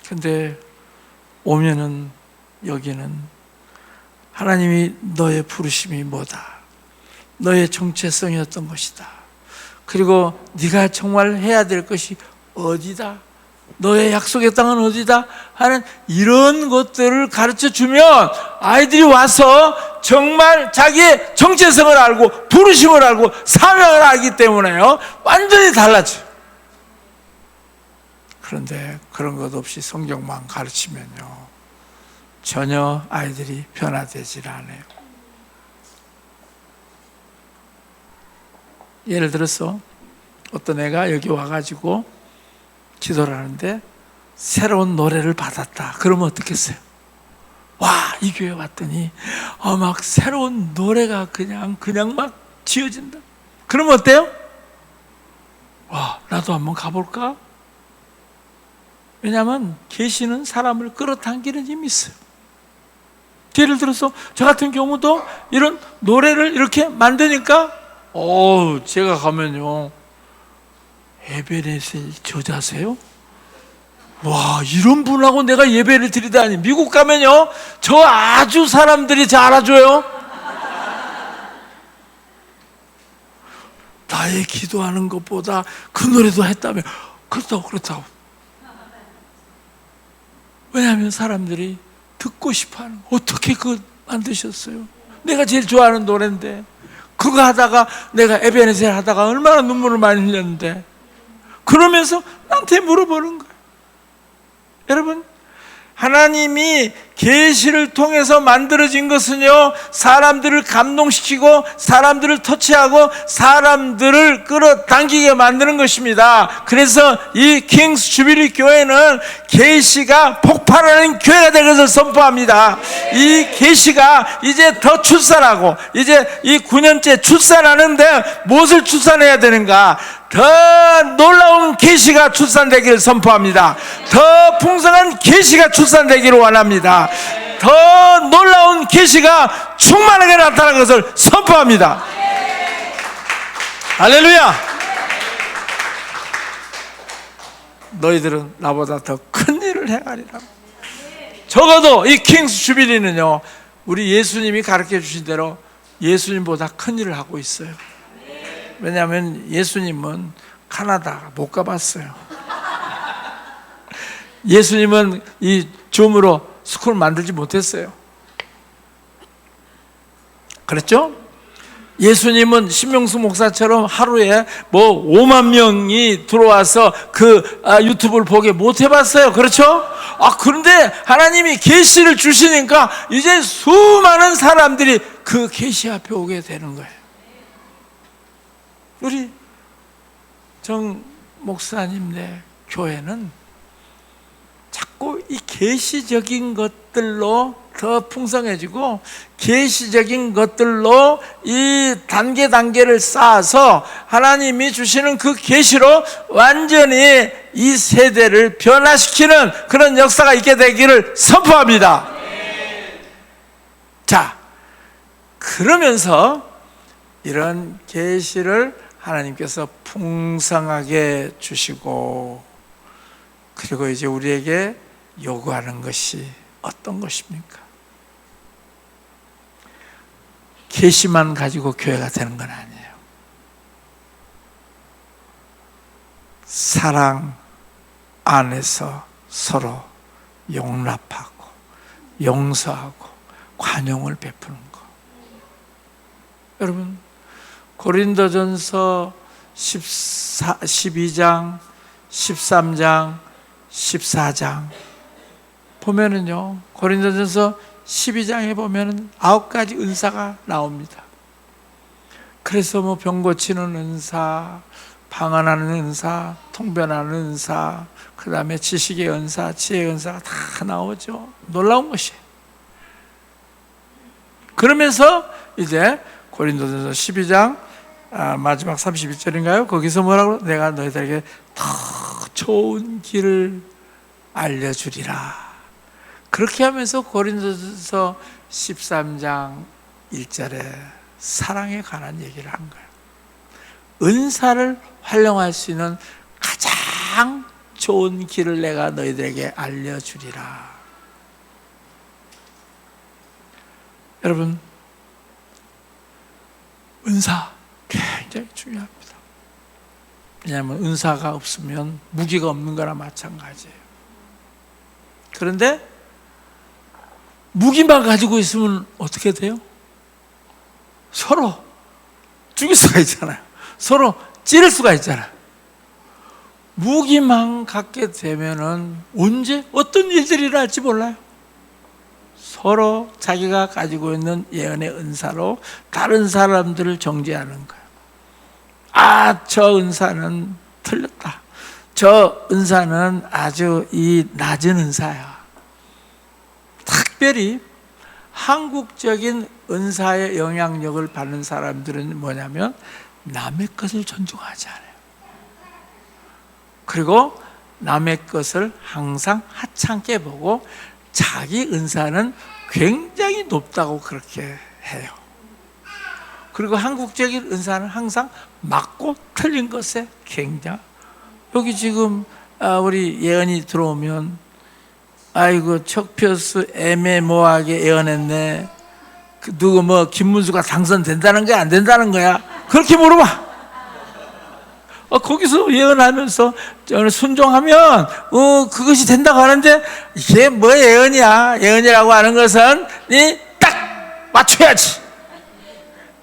근데 오면은 여기는 하나님이 너의 부르심이 뭐다, 너의 정체성이 어떤 것이다, 그리고 네가 정말 해야 될 것이 어디다, 너의 약속의 땅은 어디다 하는 이런 것들을 가르쳐 주면 아이들이 와서 정말 자기의 정체성을 알고 부르심을 알고 사명을 알기 때문에요, 완전히 달라져요. 그런데 그런 것 없이 성경만 가르치면요, 전혀 아이들이 변화되질 않아요. 예를 들어서 어떤 애가 여기 와가지고 기도를 하는데 새로운 노래를 받았다. 그러면 어떻겠어요? 와, 이 교회 왔더니 막 새로운 노래가 그냥 막 지어진다. 그러면 어때요? 와, 나도 한번 가볼까? 왜냐하면 계시는 사람을 끌어당기는 힘이 있어요. 예를 들어서 저 같은 경우도 이런 노래를 이렇게 만드니까 제가 가면요, 에베네셀 저자세요? 와, 이런 분하고 내가 예배를 드리다니. 미국 가면요, 저 아주 사람들이 잘 알아줘요. 나의 기도하는 것보다 그 노래도 했다며. 그렇다고. 왜냐하면 사람들이 듣고 싶어하는, 어떻게 그거 만드셨어요? 내가 제일 좋아하는 노래인데, 그거 하다가 내가 에베네셀 하다가 얼마나 눈물을 많이 흘렸는데, 그러면서 나한테 물어보는 거예요. 여러분, 하나님이 계시를 통해서 만들어진 것은요, 사람들을 감동시키고 사람들을 터치하고 사람들을 끌어당기게 만드는 것입니다. 그래서 이 킹스 주빌리 교회는 계시가 폭발하는 교회가 될 것을 선포합니다. 이 계시가 이제 더 출산하고, 이제 이 9년째 출산하는데 무엇을 출산해야 되는가? 더 놀라운 계시가 출산되기를 선포합니다. 더 풍성한 계시가 출산되기를 원합니다. 더 놀라운 계시가 충만하게 나타나는 것을 선포합니다. 할렐루야! 너희들은 나보다 더 큰 일을 행하리라. 적어도 이 킹스 주빌리는요, 우리 예수님이 가르쳐 주신 대로 예수님보다 큰 일을 하고 있어요. 왜냐하면 예수님은 카나다 못 가봤어요. 예수님은 이 줌으로 스쿨 만들지 못했어요. 그랬죠? 예수님은 신명수 목사처럼 하루에 5만 명이 들어와서 그 유튜브를 보게 못 해봤어요. 그렇죠? 그런데 하나님이 계시를 주시니까 이제 수많은 사람들이 그 계시 앞에 오게 되는 거예요. 우리 정 목사님네 교회는 자꾸 이 계시적인 것들로 더 풍성해지고, 계시적인 것들로 이 단계를 쌓아서 하나님이 주시는 그 계시로 완전히 이 세대를 변화시키는 그런 역사가 있게 되기를 선포합니다. 자, 그러면서 이런 계시를 하나님께서 풍성하게 주시고, 그리고 이제 우리에게 요구하는 것이 어떤 것입니까? 계시만 가지고 교회가 되는 건 아니에요. 사랑 안에서 서로 용납하고 용서하고 관용을 베푸는 것. 여러분, 고린도전서 12장, 13장, 14장 보면은요, 고린도전서 12장에 보면은 9가지 은사가 나옵니다. 그래서 뭐 병 고치는 은사, 방언하는 은사, 통변하는 은사, 그 다음에 지식의 은사, 지혜의 은사가 다 나오죠. 놀라운 것이에요. 그러면서 이제 고린도전서 12장 마지막 31절인가요? 거기서 뭐라고? 내가 너희들에게 더 좋은 길을 알려주리라. 그렇게 하면서 고린도전서 13장 1절에 사랑에 관한 얘기를 한 거예요. 은사를 활용할 수 있는 가장 좋은 길을 내가 너희들에게 알려주리라. 여러분, 은사 굉장히 중요합니다. 왜냐하면 은사가 없으면 무기가 없는 거나 마찬가지예요. 그런데 무기만 가지고 있으면 어떻게 돼요? 서로 죽일 수가 있잖아요. 서로 찌를 수가 있잖아요. 무기만 갖게 되면은 언제 어떤 일들이 일어날지 몰라요. 서로 자기가 가지고 있는 예언의 은사로 다른 사람들을 정죄하는 거예요. 아, 저 은사는 틀렸다. 저 은사는 아주 이 낮은 은사야. 특별히 한국적인 은사의 영향력을 받는 사람들은 뭐냐면 남의 것을 존중하지 않아요. 그리고 남의 것을 항상 하찮게 보고 자기 은사는 굉장히 높다고 그렇게 해요. 그리고 한국적인 은사는 항상 맞고 틀린 것에 굉장히, 여기 지금 우리 예언이 들어오면 아이고 척표스 애매모호하게 예언했네. 누구 뭐 김문수가 당선된다는 거야 안 된다는 거야? 그렇게 물어봐. 거기서 예언하면서 순종하면 그것이 된다고 하는데 이게 뭐 예언이야? 예언이라고 하는 것은 딱 맞춰야지.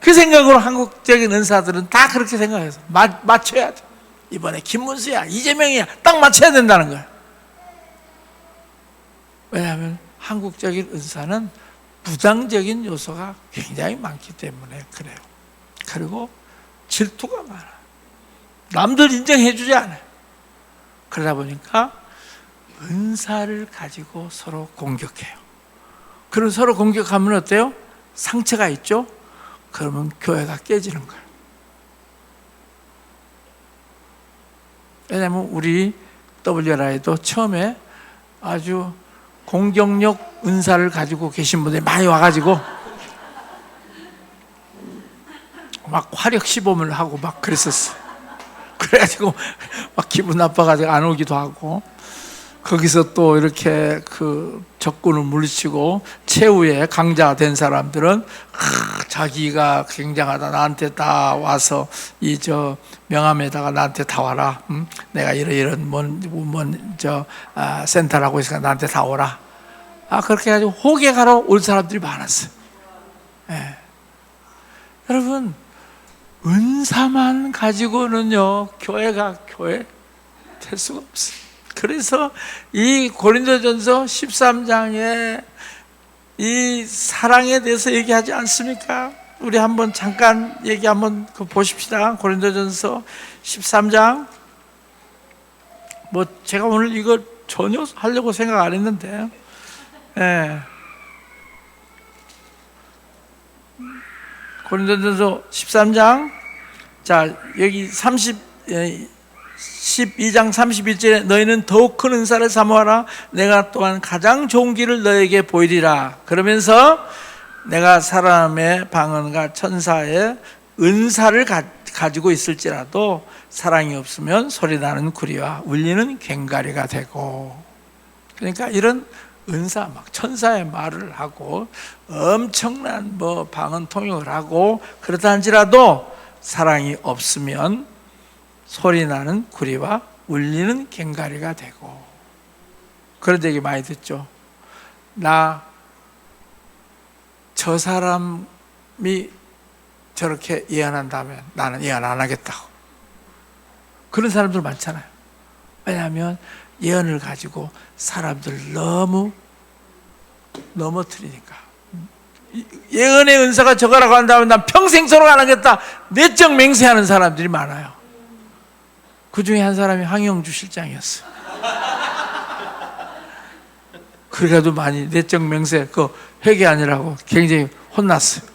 그 생각으로 한국적인 은사들은 다 그렇게 생각해서 맞춰야 돼. 이번에 김문수야, 이재명이야, 딱 맞춰야 된다는 거야. 왜냐하면 한국적인 은사는 부당적인 요소가 굉장히 많기 때문에 그래요. 그리고 질투가 많아. 남들 인정해 주지 않아요. 그러다 보니까 은사를 가지고 서로 공격해요. 그럼 서로 공격하면 어때요? 상처가 있죠? 그러면 교회가 깨지는 거예요. 왜냐하면 우리 WRI도 처음에 아주 공격력 은사를 가지고 계신 분들이 많이 와가지고 막 화력 시범을 하고 막 그랬었어요. 그래가지고 막 기분 나빠가지고 안 오기도 하고, 거기서 또 이렇게 그 적군을 물리치고 최후의 강자가 된 사람들은 자기가 굉장하다, 나한테 다 와서 이 저 명함에다가 나한테 다 와라. 내가 이런 센터라고 있으니까 나한테 다 오라. 그렇게 해가지고 호객하러 올 사람들이 많았어요. 예. 여러분, 은사만 가지고는요 교회가 교회 될 수가 없어요. 그래서 이 고린도전서 13장에 이 사랑에 대해서 얘기하지 않습니까? 우리 한번 잠깐 얘기 한번 보십시다. 고린도전서 13장. 뭐 제가 오늘 이거 전혀 하려고 생각 안 했는데, 예. 고린도전서 13장. 자, 여기 12장 31절에 너희는 더욱 큰 은사를 사모하라. 내가 또한 가장 좋은 길을 너에게 보이리라. 그러면서 내가 사람의 방언과 천사의 은사를 가지고 있을지라도 사랑이 없으면 소리나는 구리와 울리는 괭가리가 되고. 그러니까 이런 은사, 막 천사의 말을 하고 엄청난 뭐 방언 통역을 하고 그렇다 할지라도 사랑이 없으면 소리나는 구리와 울리는 괭가리가 되고. 그런 얘기 많이 듣죠. 저 사람이 저렇게 예언한다면 나는 예언 안 하겠다고. 그런 사람들 많잖아요. 왜냐하면 예언을 가지고 사람들 너무 넘어뜨리니까. 예언의 은사가 저거라고 한다면 난 평생 저러고 안 하겠다, 내적 맹세하는 사람들이 많아요. 그 중에 한 사람이 황영주 실장이었어요. 그래도 많이 내적 맹세 그 회개 아니라고 굉장히 혼났어요.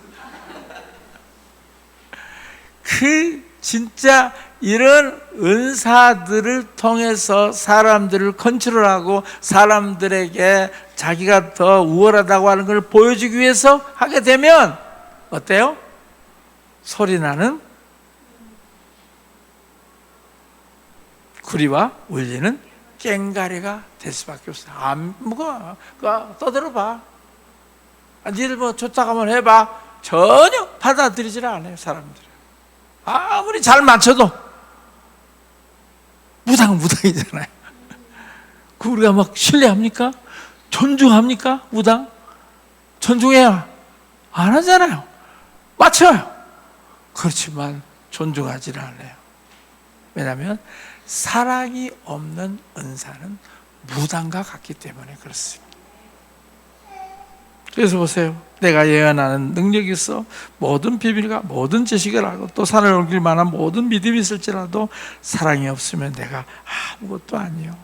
진짜 이런 은사들을 통해서 사람들을 컨트롤하고 사람들에게 자기가 더 우월하다고 하는 걸 보여주기 위해서 하게 되면 어때요? 소리나는 구리와 울리는 꽹가리가 될 수밖에 없어요. 안 먹어. 떠들어봐. 니들 뭐 좋다고 한번 해봐. 전혀 받아들이질 않아요, 사람들이. 아무리 잘 맞춰도 무당이잖아요. 그 우리가 막 신뢰합니까? 존중합니까? 무당? 존중해야 안 하잖아요. 맞춰요. 그렇지만 존중하지를 않아요. 왜냐하면 사랑이 없는 은사는 무당과 같기 때문에 그렇습니다. 그래서 보세요. 내가 예언하는 능력이 있어 모든 비밀과 모든 지식을 알고 또 산을 옮길 만한 모든 믿음이 있을지라도 사랑이 없으면 내가 아무것도 아니요.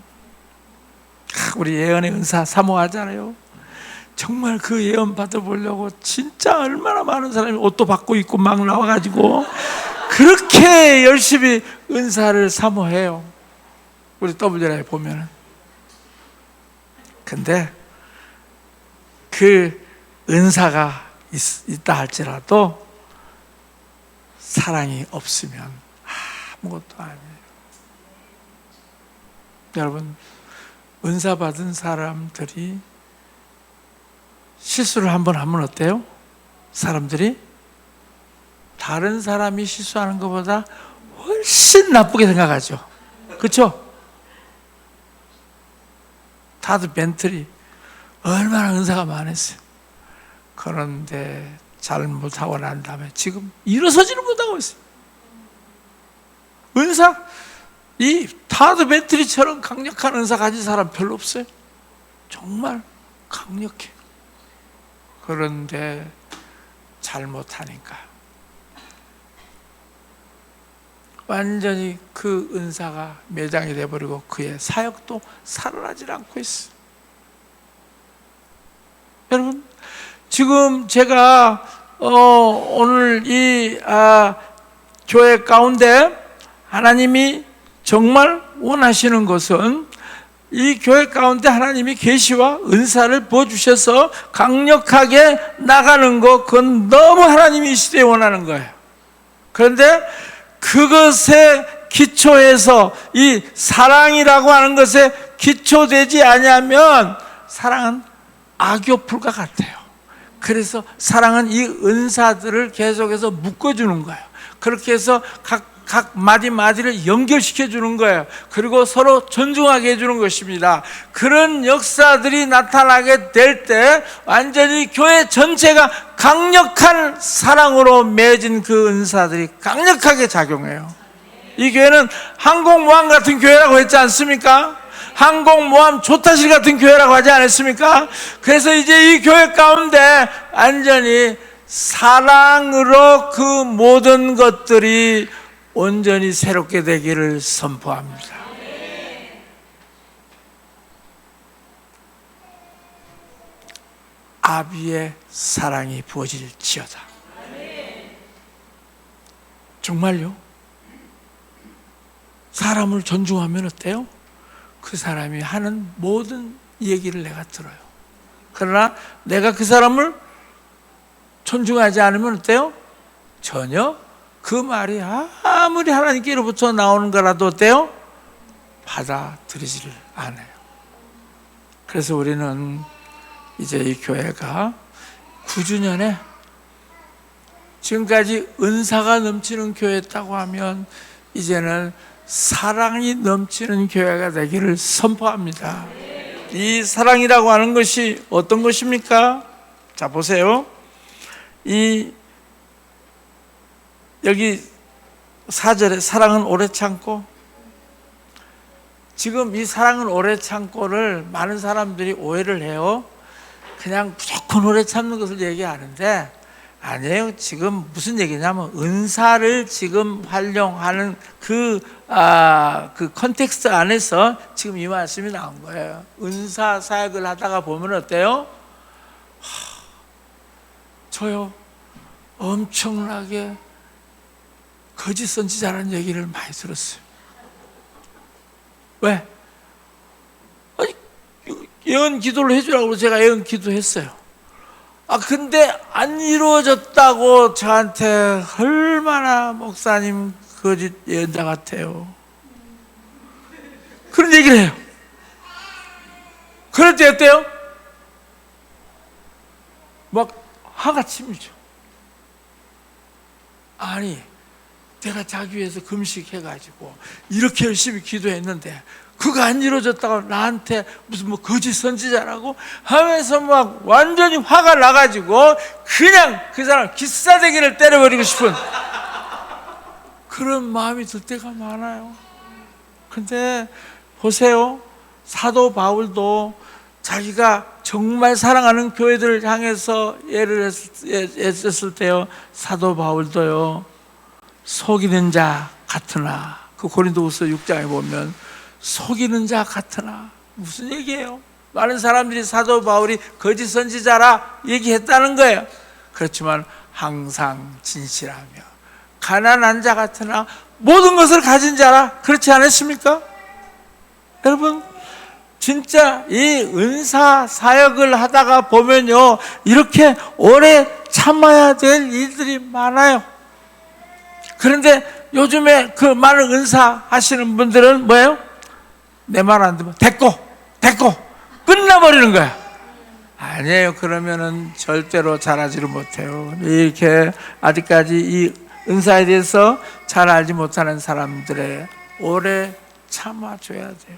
우리 예언의 은사 사모하잖아요. 정말 그 예언 받아보려고 진짜 얼마나 많은 사람이 옷도 받고 입고 막 나와가지고 그렇게 열심히 은사를 사모해요. 우리 WN에 보면은. 근데 그 은사가 있다 할지라도 사랑이 없으면 아무것도 아니에요. 여러분, 은사 받은 사람들이 실수를 한번 하면 어때요? 사람들이 다른 사람이 실수하는 것보다 훨씬 나쁘게 생각하죠. 그렇죠? 다들 벤틀이 얼마나 은사가 많았어요. 그런데 잘못하고 난 다음에 지금 일어서지를 못하고 있어요. 은사? 이 타드 벤트리처럼 강력한 은사 가진 사람 별로 없어요. 정말 강력해. 그런데 잘못하니까 완전히 그 은사가 매장이 돼버리고 그의 사역도 살아나질 않고 있어요. 여러분, 지금 제가 오늘 이 교회 가운데 하나님이 정말 원하시는 것은 이 교회 가운데 하나님이 계시와 은사를 부어주셔서 강력하게 나가는 것, 그건 너무 하나님이 이 시대에 원하는 거예요. 그런데 그것에 기초해서 이 사랑이라고 하는 것에 기초되지 않으면 사랑은 악교풀과 같아요. 그래서 사랑은 이 은사들을 계속해서 묶어주는 거예요. 그렇게 해서 각 마디마디를 연결시켜 주는 거예요. 그리고 서로 존중하게 해주는 것입니다. 그런 역사들이 나타나게 될 때 완전히 교회 전체가 강력한 사랑으로 맺은 그 은사들이 강력하게 작용해요. 이 교회는 항공모함 같은 교회라고 했지 않습니까? 항공모함 조타실 같은 교회라고 하지 않았습니까? 그래서 이제 이 교회 가운데 완전히 사랑으로 그 모든 것들이 온전히 새롭게 되기를 선포합니다. 아비의 사랑이 부어질지어다. 정말요? 사람을 존중하면 어때요? 그 사람이 하는 모든 얘기를 내가 들어요. 그러나 내가 그 사람을 존중하지 않으면 어때요? 전혀 그 말이 아무리 하나님께로부터 나오는 거라도 어때요? 받아들이지를 않아요. 그래서 우리는 이제 이 교회가 9주년에 지금까지 은사가 넘치는 교회였다고 하면 이제는 사랑이 넘치는 교회가 되기를 선포합니다. 이 사랑이라고 하는 것이 어떤 것입니까? 자, 보세요. 여기 4절에 사랑은 오래 참고, 지금 이 사랑은 오래 참고를 많은 사람들이 오해를 해요. 그냥 무조건 오래 참는 것을 얘기하는데 아니에요. 지금 무슨 얘기냐면 은사를 지금 활용하는 그 컨텍스트 안에서 지금 이 말씀이 나온 거예요. 은사 사역을 하다가 보면 어때요? 저요 엄청나게 거짓 선지자라는 얘기를 많이 들었어요. 왜? 아니, 예언 기도를 해주라고 제가 예언 기도했어요. 근데 안 이루어졌다고 저한테 얼마나 목사님 거짓 예언자 같아요. 그런 얘기를 해요. 그럴 때 어때요? 막 화가 치미죠. 아니, 내가 자기 위해서 금식해가지고 이렇게 열심히 기도했는데 그거 안 이루어졌다고 나한테 무슨 뭐 거짓 선지자라고 하면서 막 완전히 화가 나가지고 그냥 그 사람 기싸대기를 때려버리고 싶은 그런 마음이 들 때가 많아요. 근데 보세요, 사도 바울도 자기가 정말 사랑하는 교회들을 향해서 예를 했을 때요, 사도 바울도요 속이는 자 같으나, 그 고린도후서 6장에 보면 속이는 자 같으나, 무슨 얘기예요? 많은 사람들이 사도 바울이 거짓 선지자라 얘기했다는 거예요. 그렇지만 항상 진실하며 가난한 자 같으나 모든 것을 가진 자라, 그렇지 않았습니까? 여러분, 진짜 이 은사 사역을 하다가 보면요 이렇게 오래 참아야 될 일들이 많아요. 그런데 요즘에 그 많은 은사 하시는 분들은 뭐예요? 내 말 안 들으면 됐고 끝나버리는 거야. 아니에요. 그러면은 절대로 잘하지를 못해요. 이렇게 아직까지 이 은사에 대해서 잘 알지 못하는 사람들의 오래 참아줘야 돼요.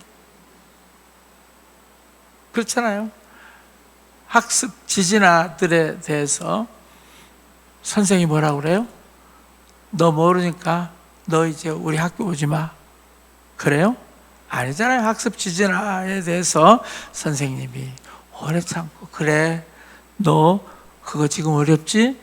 그렇잖아요. 학습 지진아들에 대해서 선생님이 뭐라고 그래요? 너 모르니까 너 이제 우리 학교 오지 마. 그래요? 아니잖아요. 학습 지진아에 대해서 선생님이 오래 참고, 그래 너 그거 지금 어렵지?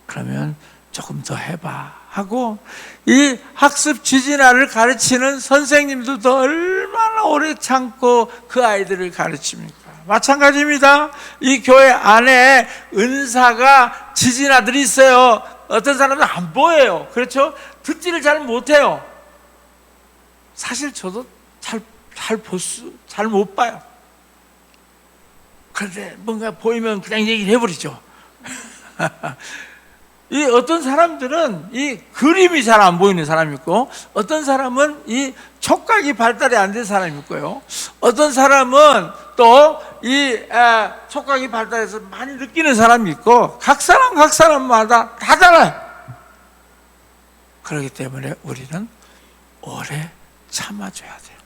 그러면 조금 더 해봐 하고, 이 학습 지진아를 가르치는 선생님들도 얼마나 오래 참고 그 아이들을 가르칩니까? 마찬가지입니다. 이 교회 안에 은사가 지진아들이 있어요. 어떤 사람은 안 보여요. 그렇죠? 듣지를 잘 못해요. 사실 저도 잘 못 봐요. 그런데 뭔가 보이면 그냥 얘기를 해버리죠. 이 어떤 사람들은 이 그림이 잘 안 보이는 사람이 있고, 어떤 사람은 이 촉각이 발달이 안 된 사람이 있고요, 어떤 사람은 또 이 촉각이 발달해서 많이 느끼는 사람이 있고, 각 사람마다 다 달라요. 그렇기 때문에 우리는 오래 참아줘야 돼요.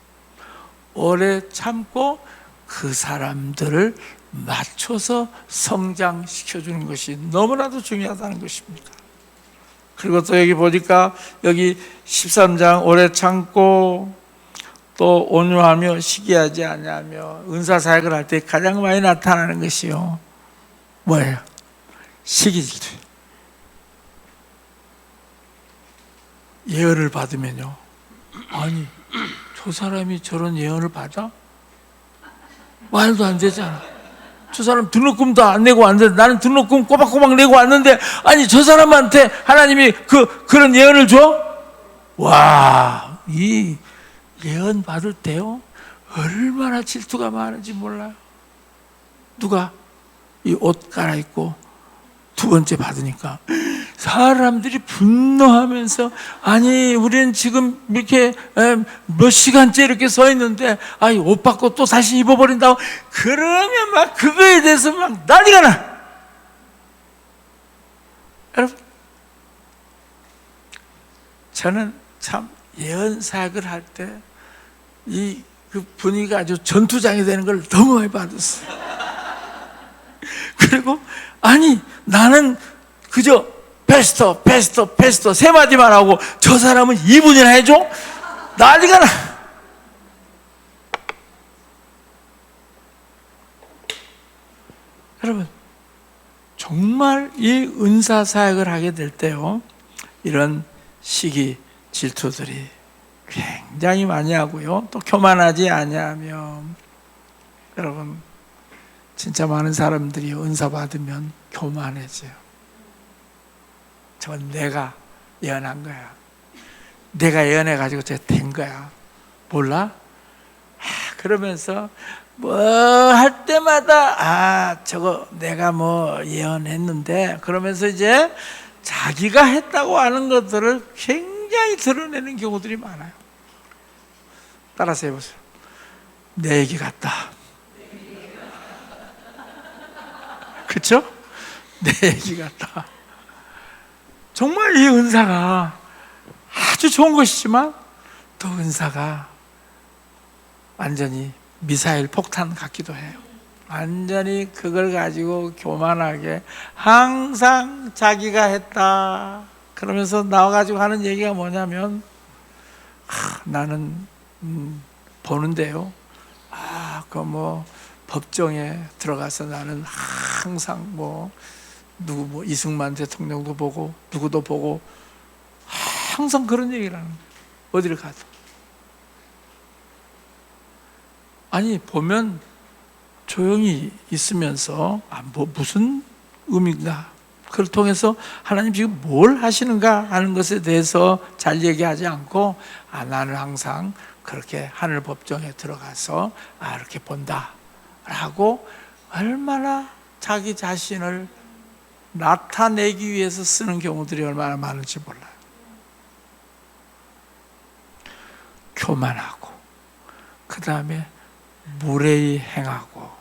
오래 참고 그 사람들을 맞춰서 성장시켜주는 것이 너무나도 중요하다는 것입니다. 그리고 또 여기 보니까 여기 13장 오래 참고 또 온유하며 시기하지 아니하며, 은사사역을 할 때 가장 많이 나타나는 것이요 뭐예요? 시기질. 예언을 받으면요, 아니 저 사람이 저런 예언을 받아? 말도 안 되잖아. 저 사람 등록금도 안 내고 왔는데, 나는 등록금 꼬박꼬박 내고 왔는데, 아니 저 사람한테 하나님이 그런 예언을 줘? 와, 이 예언 받을 때요 얼마나 질투가 많은지 몰라요. 누가 이 옷 갈아입고 두 번째 받으니까 사람들이 분노하면서, 아니 우리는 지금 이렇게 몇 시간째 이렇게 서 있는데 아니 옷 받고 또 다시 입어버린다고, 그러면 막 그거에 대해서 막 난리가 나. 여러분, 저는 참 예언 사역을 할 때 그 분위기가 아주 전투장이 되는 걸 너무 많이 받았어요. 그리고 아니 나는 그저 패스터 세 마디만 하고 저 사람은 2분이나 해줘? 난리가 나. 여러분, 정말 정말 이 은사 사역을 하게 될 때요, 이런 시기 질투들이 굉장히 많이 하고요, 또 교만하지 아니하면, 여러분 진짜 많은 사람들이 은사 받으면 교만해져요. 저건 내가 예언한 거야, 내가 예언해가지고 저 된 거야, 몰라? 그러면서 뭐 할 때마다 저거 내가 뭐 예언했는데, 그러면서 이제 자기가 했다고 하는 것들을 굉장히 드러내는 경우들이 많아요. 따라서 해보세요. 내 얘기 같다. 그렇죠? 내 얘기 같다. 정말 이 은사가 아주 좋은 것이지만 또 은사가 완전히 미사일 폭탄 같기도 해요. 완전히 그걸 가지고 교만하게 항상 자기가 했다 그러면서 나와가지고 하는 얘기가 뭐냐면, 나는 보는데요, 그 뭐 법정에 들어가서 나는 항상 뭐 누구 뭐 이승만 대통령도 보고 누구도 보고 항상 그런 얘기를 하는 거예요. 어디를 가도. 아니 보면 조용히 있으면서 뭐 무슨 의미인가, 그걸 통해서 하나님 지금 뭘 하시는가 하는 것에 대해서 잘 얘기하지 않고, 나는 항상 그렇게 하늘 법정에 들어가서 이렇게 본다 라고 얼마나 자기 자신을 나타내기 위해서 쓰는 경우들이 얼마나 많은지 몰라요. 교만하고, 그 다음에 무례히 행하고,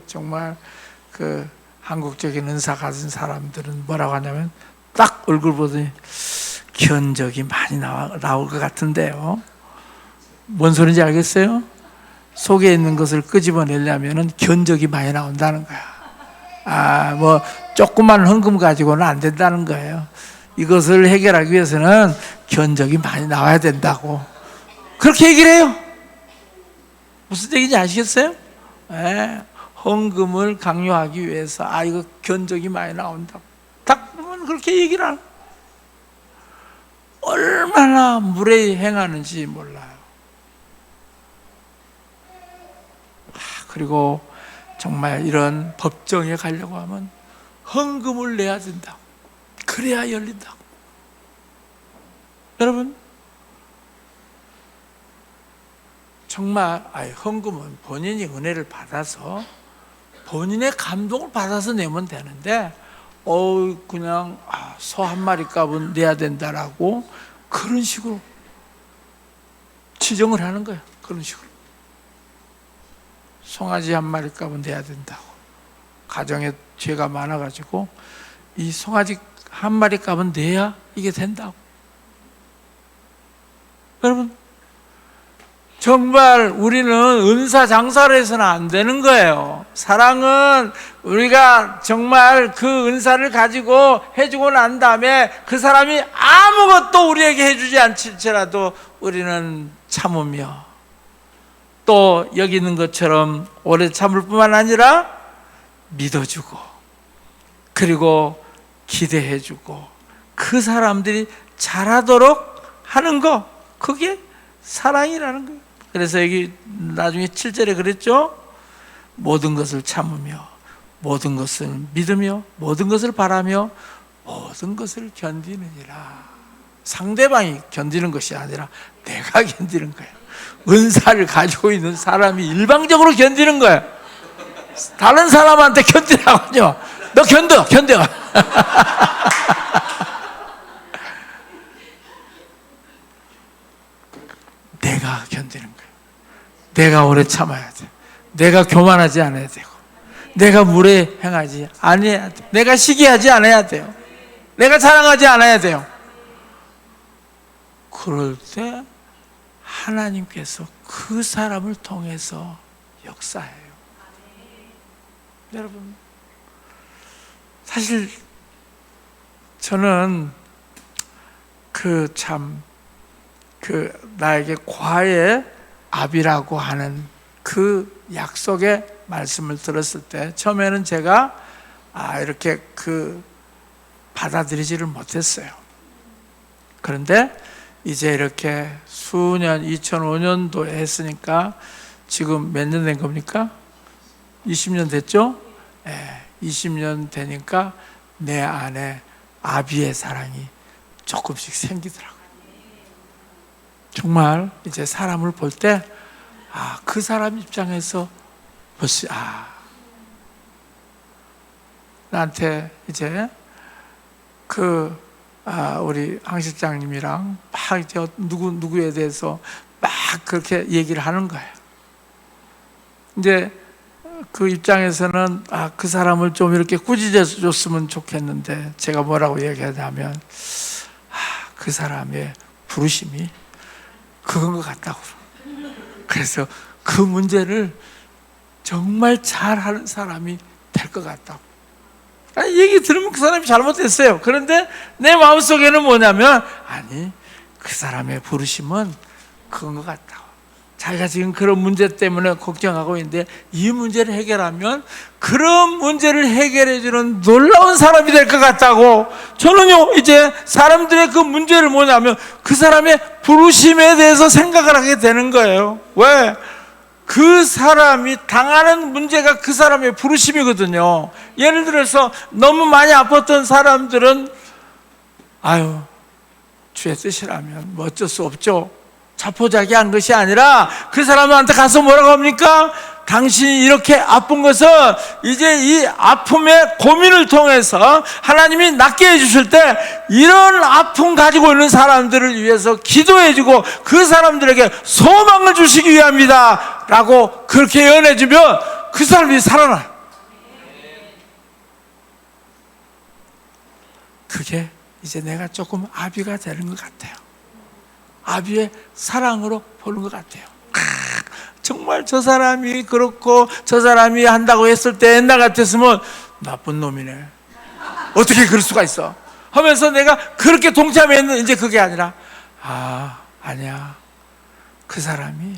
정말 그 한국적인 은사 가진 사람들은 뭐라고 하냐면, 딱 얼굴 보더니 견적이 많이 나올 것 같은데요. 뭔 소리인지 알겠어요? 속에 있는 것을 끄집어내려면 견적이 많이 나온다는 거야. 뭐 조그만 헌금 가지고는 안 된다는 거예요. 이것을 해결하기 위해서는 견적이 많이 나와야 된다고 그렇게 얘기를 해요. 무슨 얘기인지 아시겠어요? 헌금을 강요하기 위해서 이거 견적이 많이 나온다고 딱 보면 그렇게 얘기를 하는, 얼마나 무례히 행하는지 몰라요. 그리고 정말 이런 법정에 가려고 하면 헌금을 내야 된다고, 그래야 열린다고. 여러분 정말 헌금은 본인이 은혜를 받아서 본인의 감동을 받아서 내면 되는데, 그냥 소 한 마리 값은 내야 된다라고 그런 식으로 지정을 하는 거예요. 그런 식으로 송아지 한 마리 값은 내야 된다고. 가정에 죄가 많아가지고 이 송아지 한 마리 값은 내야 이게 된다고. 여러분 정말 우리는 은사 장사를 해서는 안 되는 거예요. 사랑은 우리가 정말 그 은사를 가지고 해주고 난 다음에 그 사람이 아무것도 우리에게 해주지 않을지라도 우리는 참으며, 또 여기 있는 것처럼 오래 참을 뿐만 아니라 믿어주고, 그리고 기대해주고, 그 사람들이 잘하도록 하는 거, 그게 사랑이라는 거예요. 그래서 여기 나중에 7절에 그랬죠? 모든 것을 참으며, 모든 것을 믿으며, 모든 것을 바라며, 모든 것을 견디느니라. 상대방이 견디는 것이 아니라 내가 견디는 거예요. 은사를 가지고 있는 사람이 일방적으로 견디는 거예요. 다른 사람한테 견디라고요. 너 견뎌. 내가 견디는 거예요. 내가 오래 참아야 돼. 내가 교만하지 않아야 되고, 내가 무례 행하지 않아야 돼. 내가 시기하지 않아야 돼요. 내가 자랑하지 않아야 돼요. 그럴 때 하나님께서 그 사람을 통해서 역사해요. 여러분 사실 저는 나에게 과의 압이라고 하는 그 약속의 말씀을 들었을 때 처음에는 제가 이렇게 받아들이지를 못했어요. 그런데 이제 이렇게 수년 2005년도에 했으니까 지금 몇 년 된 겁니까? 20년 됐죠? 20년 되니까 내 안에 아비의 사랑이 조금씩 생기더라고요. 정말 이제 사람을 볼 때 그 사람 입장에서 벌써 나한테 이제 우리 황 실장님이랑 막 이제 누구에 대해서 막 그렇게 얘기를 하는 거예요. 이제 그 입장에서는 그 사람을 좀 이렇게 꾸짖어 줬으면 좋겠는데 제가 뭐라고 얘기하냐면 그 사람의 부르심이 그건 것 같다고. 그래서 그 문제를 정말 잘하는 사람이 될 것 같다고. 얘기 들으면 그 사람이 잘못했어요. 그런데 내 마음속에는 뭐냐면 그 사람의 부르심은 그건 것 같다고. 자기가 지금 그런 문제 때문에 걱정하고 있는데 이 문제를 해결하면 그런 문제를 해결해 주는 놀라운 사람이 될 것 같다고. 저는요 이제 사람들의 그 문제를 뭐냐면 그 사람의 부르심에 대해서 생각을 하게 되는 거예요. 왜? 그 사람이 당하는 문제가 그 사람의 부르심이거든요. 예를 들어서 너무 많이 아팠던 사람들은 주의 뜻이라면 뭐 어쩔 수 없죠. 자포자기한 것이 아니라 그 사람한테 가서 뭐라고 합니까? 당신이 이렇게 아픈 것은 이제 이 아픔의 고민을 통해서 하나님이 낫게 해주실 때 이런 아픔 가지고 있는 사람들을 위해서 기도해주고 그 사람들에게 소망을 주시기 위함이다 라고 그렇게 예언해주면 그 사람이 살아나요. 그게 이제 내가 조금 아비가 되는 것 같아요. 아비의 사랑으로 보는 것 같아요. 정말 저 사람이 그렇고 저 사람이 한다고 했을 때 옛날 같았으면 나쁜 놈이네, 어떻게 그럴 수가 있어 하면서 내가 그렇게 동참했는데 이제 그게 아니라 아니야, 그 사람이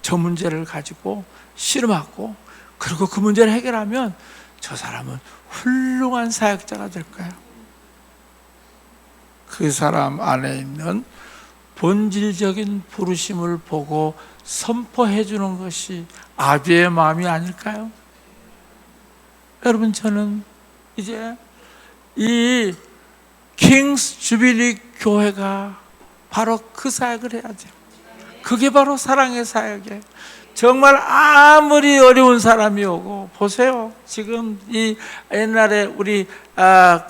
저 문제를 가지고 씨름하고 그리고 그 문제를 해결하면 저 사람은 훌륭한 사역자가 될 거야. 그 사람 안에 있는 본질적인 부르심을 보고 선포해 주는 것이 아비의 마음이 아닐까요? 여러분, 저는 이제 이 킹스 주빌리 교회가 바로 그 사역을 해야 돼요. 그게 바로 사랑의 사역이에요. 정말 아무리 어려운 사람이 오고, 보세요. 지금 이 옛날에 우리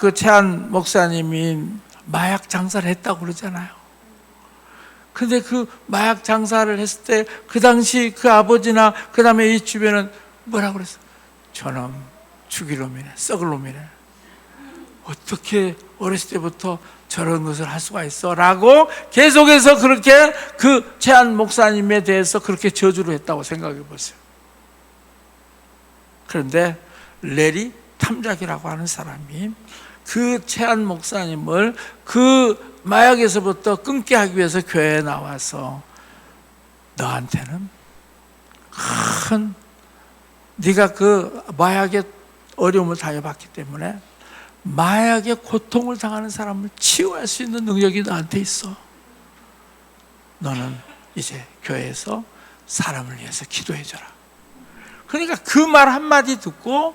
그 최한 목사님이 마약 장사를 했다고 그러잖아요. 근데 그 마약 장사를 했을 때 그 당시 그 아버지나 그 다음에 이 주변은 뭐라고 그랬어? 저놈 죽일 놈이네, 썩을 놈이네, 어떻게 어렸을 때부터 저런 것을 할 수가 있어? 라고 계속해서 그렇게 그 최한 목사님에 대해서 그렇게 저주를 했다고 생각해 보세요. 그런데 레리 탐작이라고 하는 사람이 그 최한 목사님을 그 마약에서부터 끊게 하기 위해서 교회에 나와서 너한테는 네가 그 마약의 어려움을 당해봤기 때문에 마약의 고통을 당하는 사람을 치유할 수 있는 능력이 너한테 있어. 너는 이제 교회에서 사람을 위해서 기도해줘라. 그러니까 그 말 한마디 듣고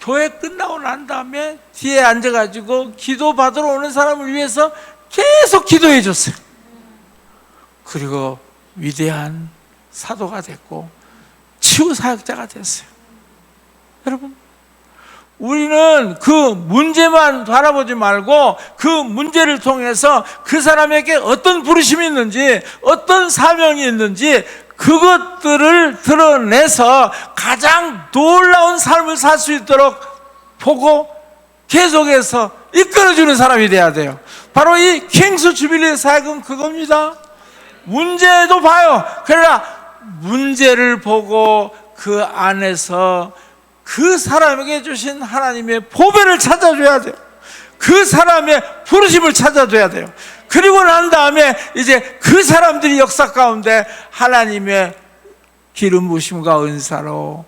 교회 끝나고 난 다음에 뒤에 앉아가지고 기도 받으러 오는 사람을 위해서 계속 기도해 줬어요. 그리고 위대한 사도가 됐고 치유 사역자가 됐어요. 여러분, 우리는 그 문제만 바라보지 말고 그 문제를 통해서 그 사람에게 어떤 부르심이 있는지, 어떤 사명이 있는지 그것들을 드러내서 가장 놀라운 삶을 살 수 있도록 보고 계속해서 이끌어주는 사람이 돼야 돼요. 바로 이 킹스 주빌리 사역은 그겁니다. 문제도 봐요. 그러나 문제를 보고 그 안에서 그 사람에게 주신 하나님의 보배를 찾아줘야 돼요. 그 사람의 부르심을 찾아줘야 돼요. 그리고 난 다음에 이제 그 사람들이 역사 가운데 하나님의 기름 부심과 은사로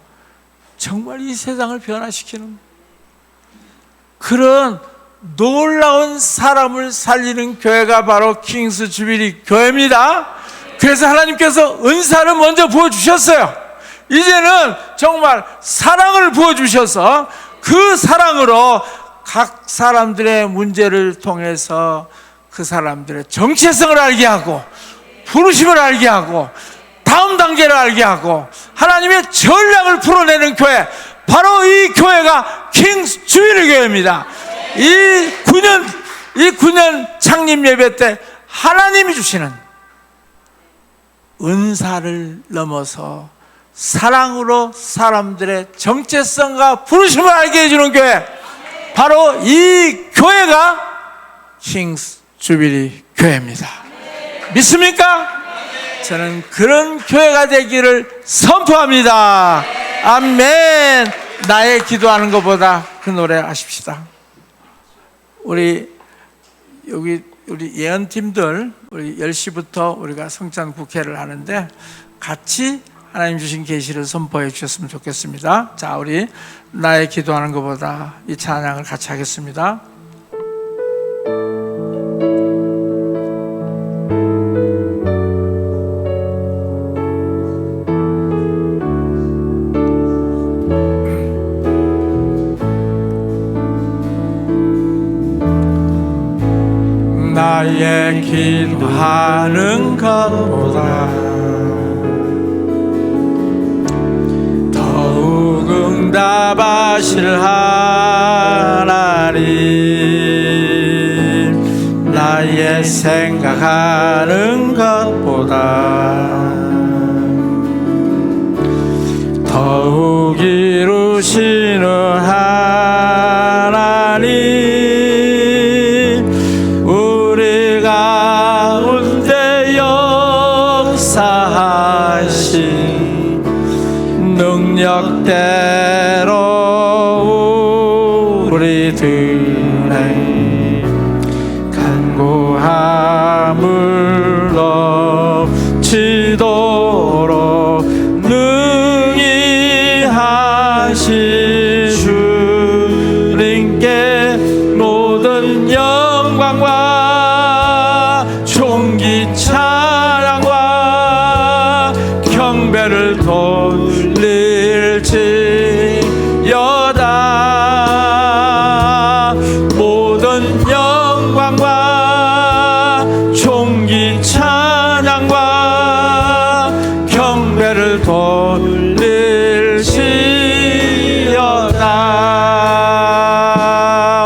정말 이 세상을 변화시키는 그런 놀라운 사람을 살리는 교회가 바로 킹스 주빌리 교회입니다. 그래서 하나님께서 은사를 먼저 부어주셨어요. 이제는 정말 사랑을 부어주셔서 그 사랑으로 각 사람들의 문제를 통해서 그 사람들의 정체성을 알게 하고 부르심을 알게 하고 다음 단계를 알게 하고 하나님의 전략을 풀어내는 교회, 바로 이 교회가 킹스 주빌리 교회입니다. 이 9년 창립 예배 때 하나님이 주시는 은사를 넘어서 사랑으로 사람들의 정체성과 부르심을 알게 해주는 교회, 바로 이 교회가 킹스 주빌리 교회입니다. 믿습니까? 저는 그런 교회가 되기를 선포합니다. 아멘. 나의 기도하는 것보다 그 노래 하십시다. 우리 예언팀들 우리 10시부터 우리가 성찬 국회를 하는데 같이 하나님 주신 계시를 선포해 주셨으면 좋겠습니다. 자, 우리 나의 기도하는 것보다 이 찬양을 같이 하겠습니다. 나의 기도하는 것보다 더욱 응답하실 하나님, 나의 생각하는 것보다 더욱 이루시는 하나님, 능력대로 우리들의 간구함을 넘치도록 능히 하실 주님께 모든 영광과 존귀 찬양과 경배를 돌릴지어다. 모든 영광과 존귀 찬양과 경배를 돌릴지어다.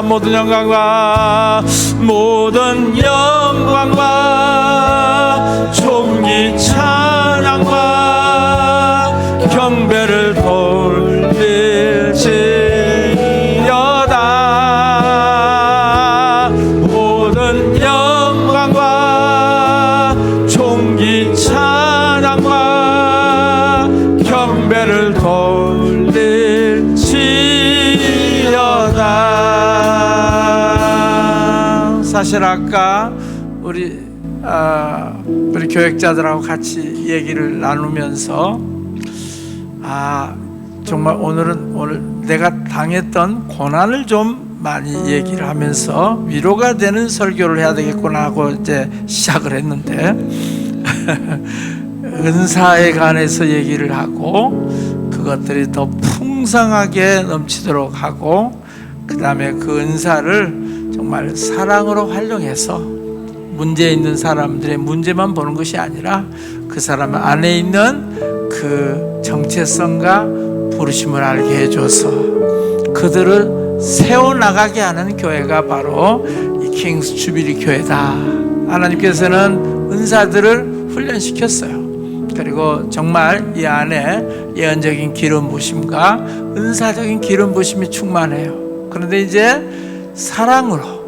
모든 영광과 존귀 찬양과 경배를 돌릴지어다. 모든 영광과 존귀 찬양과 경배를 돌릴지어다. 사실 아까 우리 교역자들하고 같이 얘기를 나누면서 정말 오늘 내가 당했던 고난을 좀 많이 얘기를 하면서 위로가 되는 설교를 해야 되겠구나 하고 이제 시작을 했는데 은사에 관해서 얘기를 하고 그것들이 더 풍성하게 넘치도록 하고, 그 다음에 그 은사를 정말 사랑으로 활용해서 문제 있는 사람들의 문제만 보는 것이 아니라 그 사람 안에 있는 그 정체성과 부르심을 알게 해줘서 그들을 세워나가게 하는 교회가 바로 이 킹스 주빌리 교회다. 하나님께서는 은사들을 훈련시켰어요. 그리고 정말 이 안에 예언적인 기름 부심과 은사적인 기름 부심이 충만해요. 그런데 이제 사랑으로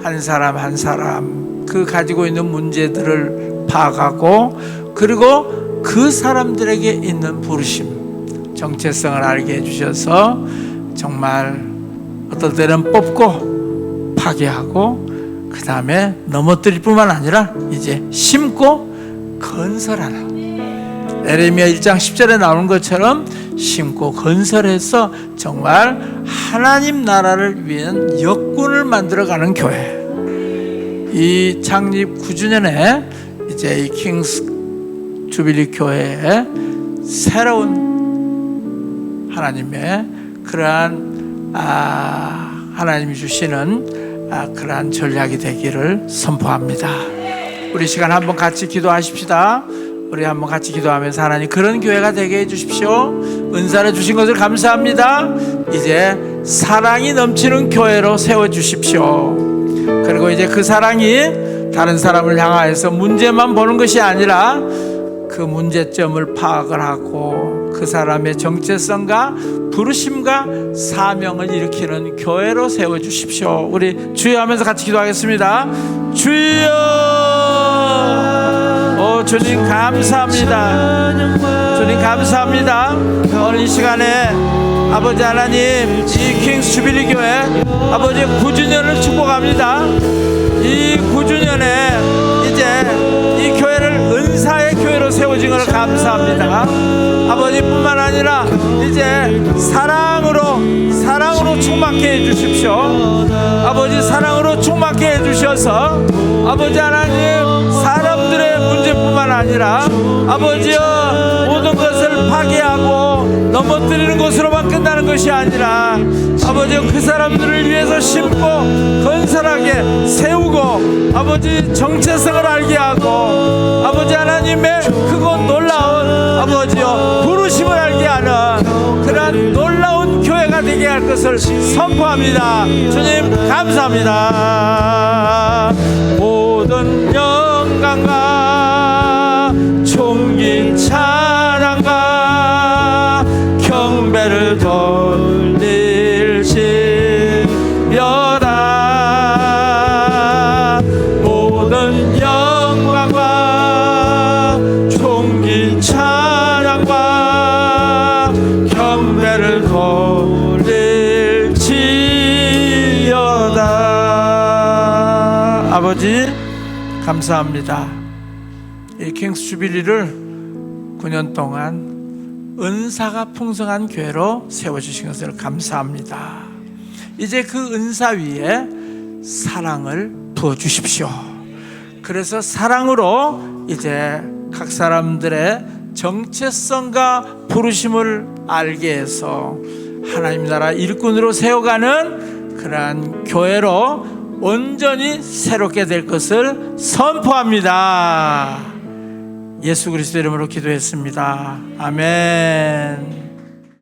한 사람 한 사람 그 가지고 있는 문제들을 파악하고, 그리고 그 사람들에게 있는 부르심, 정체성을 알게 해주셔서 정말 어떨 때는 뽑고 파괴하고 그 다음에 넘어뜨릴 뿐만 아니라 이제 심고 건설하는, 에레미야 1장 10절에 나오는 것처럼 심고 건설해서 정말 하나님 나라를 위한 역군을 만들어가는 교회. 이 창립 9주년에 이제 이 킹스 주빌리 교회에 새로운 하나님의 그러한 하나님이 주시는 그러한 전략이 되기를 선포합니다. 우리 시간 한번 같이 기도하십시다. 우리 한번 같이 기도하면서 하나님 그런 교회가 되게 해주십시오. 은사를 주신 것을 감사합니다. 이제 사랑이 넘치는 교회로 세워주십시오. 그리고 이제 그 사랑이 다른 사람을 향하여서 문제만 보는 것이 아니라 그 문제점을 파악을 하고 그 사람의 정체성과 부르심과 사명을 일으키는 교회로 세워주십시오. 우리 주여 하면서 같이 기도하겠습니다. 주여. 주님 감사합니다. 주님 감사합니다. 오늘 이 시간에 아버지 하나님 이 킹스 주빌리 교회 아버지 9주년을 축복합니다. 이 9주년에 이제 이 교회를 은사의 교회로 세워진 것을 감사합니다. 아버지뿐만 아니라 이제 사랑으로 충만케 해주십시오. 아버지 사랑으로 충만케 해주셔서 아버지 하나님 사람들의 문제뿐만 아니라 아버지여 모든 것을 파괴하고 넘어뜨리는 것으로만 끝나는 것이 아니라 아버지여 그 사람들을 위해서 심고 건설하게 세우고 아버지 정체성을 알게 하고 아버지 하나님의 크고 놀라운 아버지여 부르심을 알게 하는 그러한 놀라운 교회가 되게 할 것을 선포합니다. 주님 감사합니다. 모든 영광과 존귀 찬양과 경배를 돌릴지어다. 모든 영광과 존귀 찬양과 경배를 돌릴지어다. 아버지 감사합니다. 이 킹스 주빌리를 9년 동안 은사가 풍성한 교회로 세워주신 것을 감사합니다. 이제 그 은사 위에 사랑을 부어주십시오. 그래서 사랑으로 이제 각 사람들의 정체성과 부르심을 알게 해서 하나님 나라 일꾼으로 세워가는 그러한 교회로 온전히 새롭게 될 것을 선포합니다. 예수 그리스도 이름으로 기도했습니다. 아멘.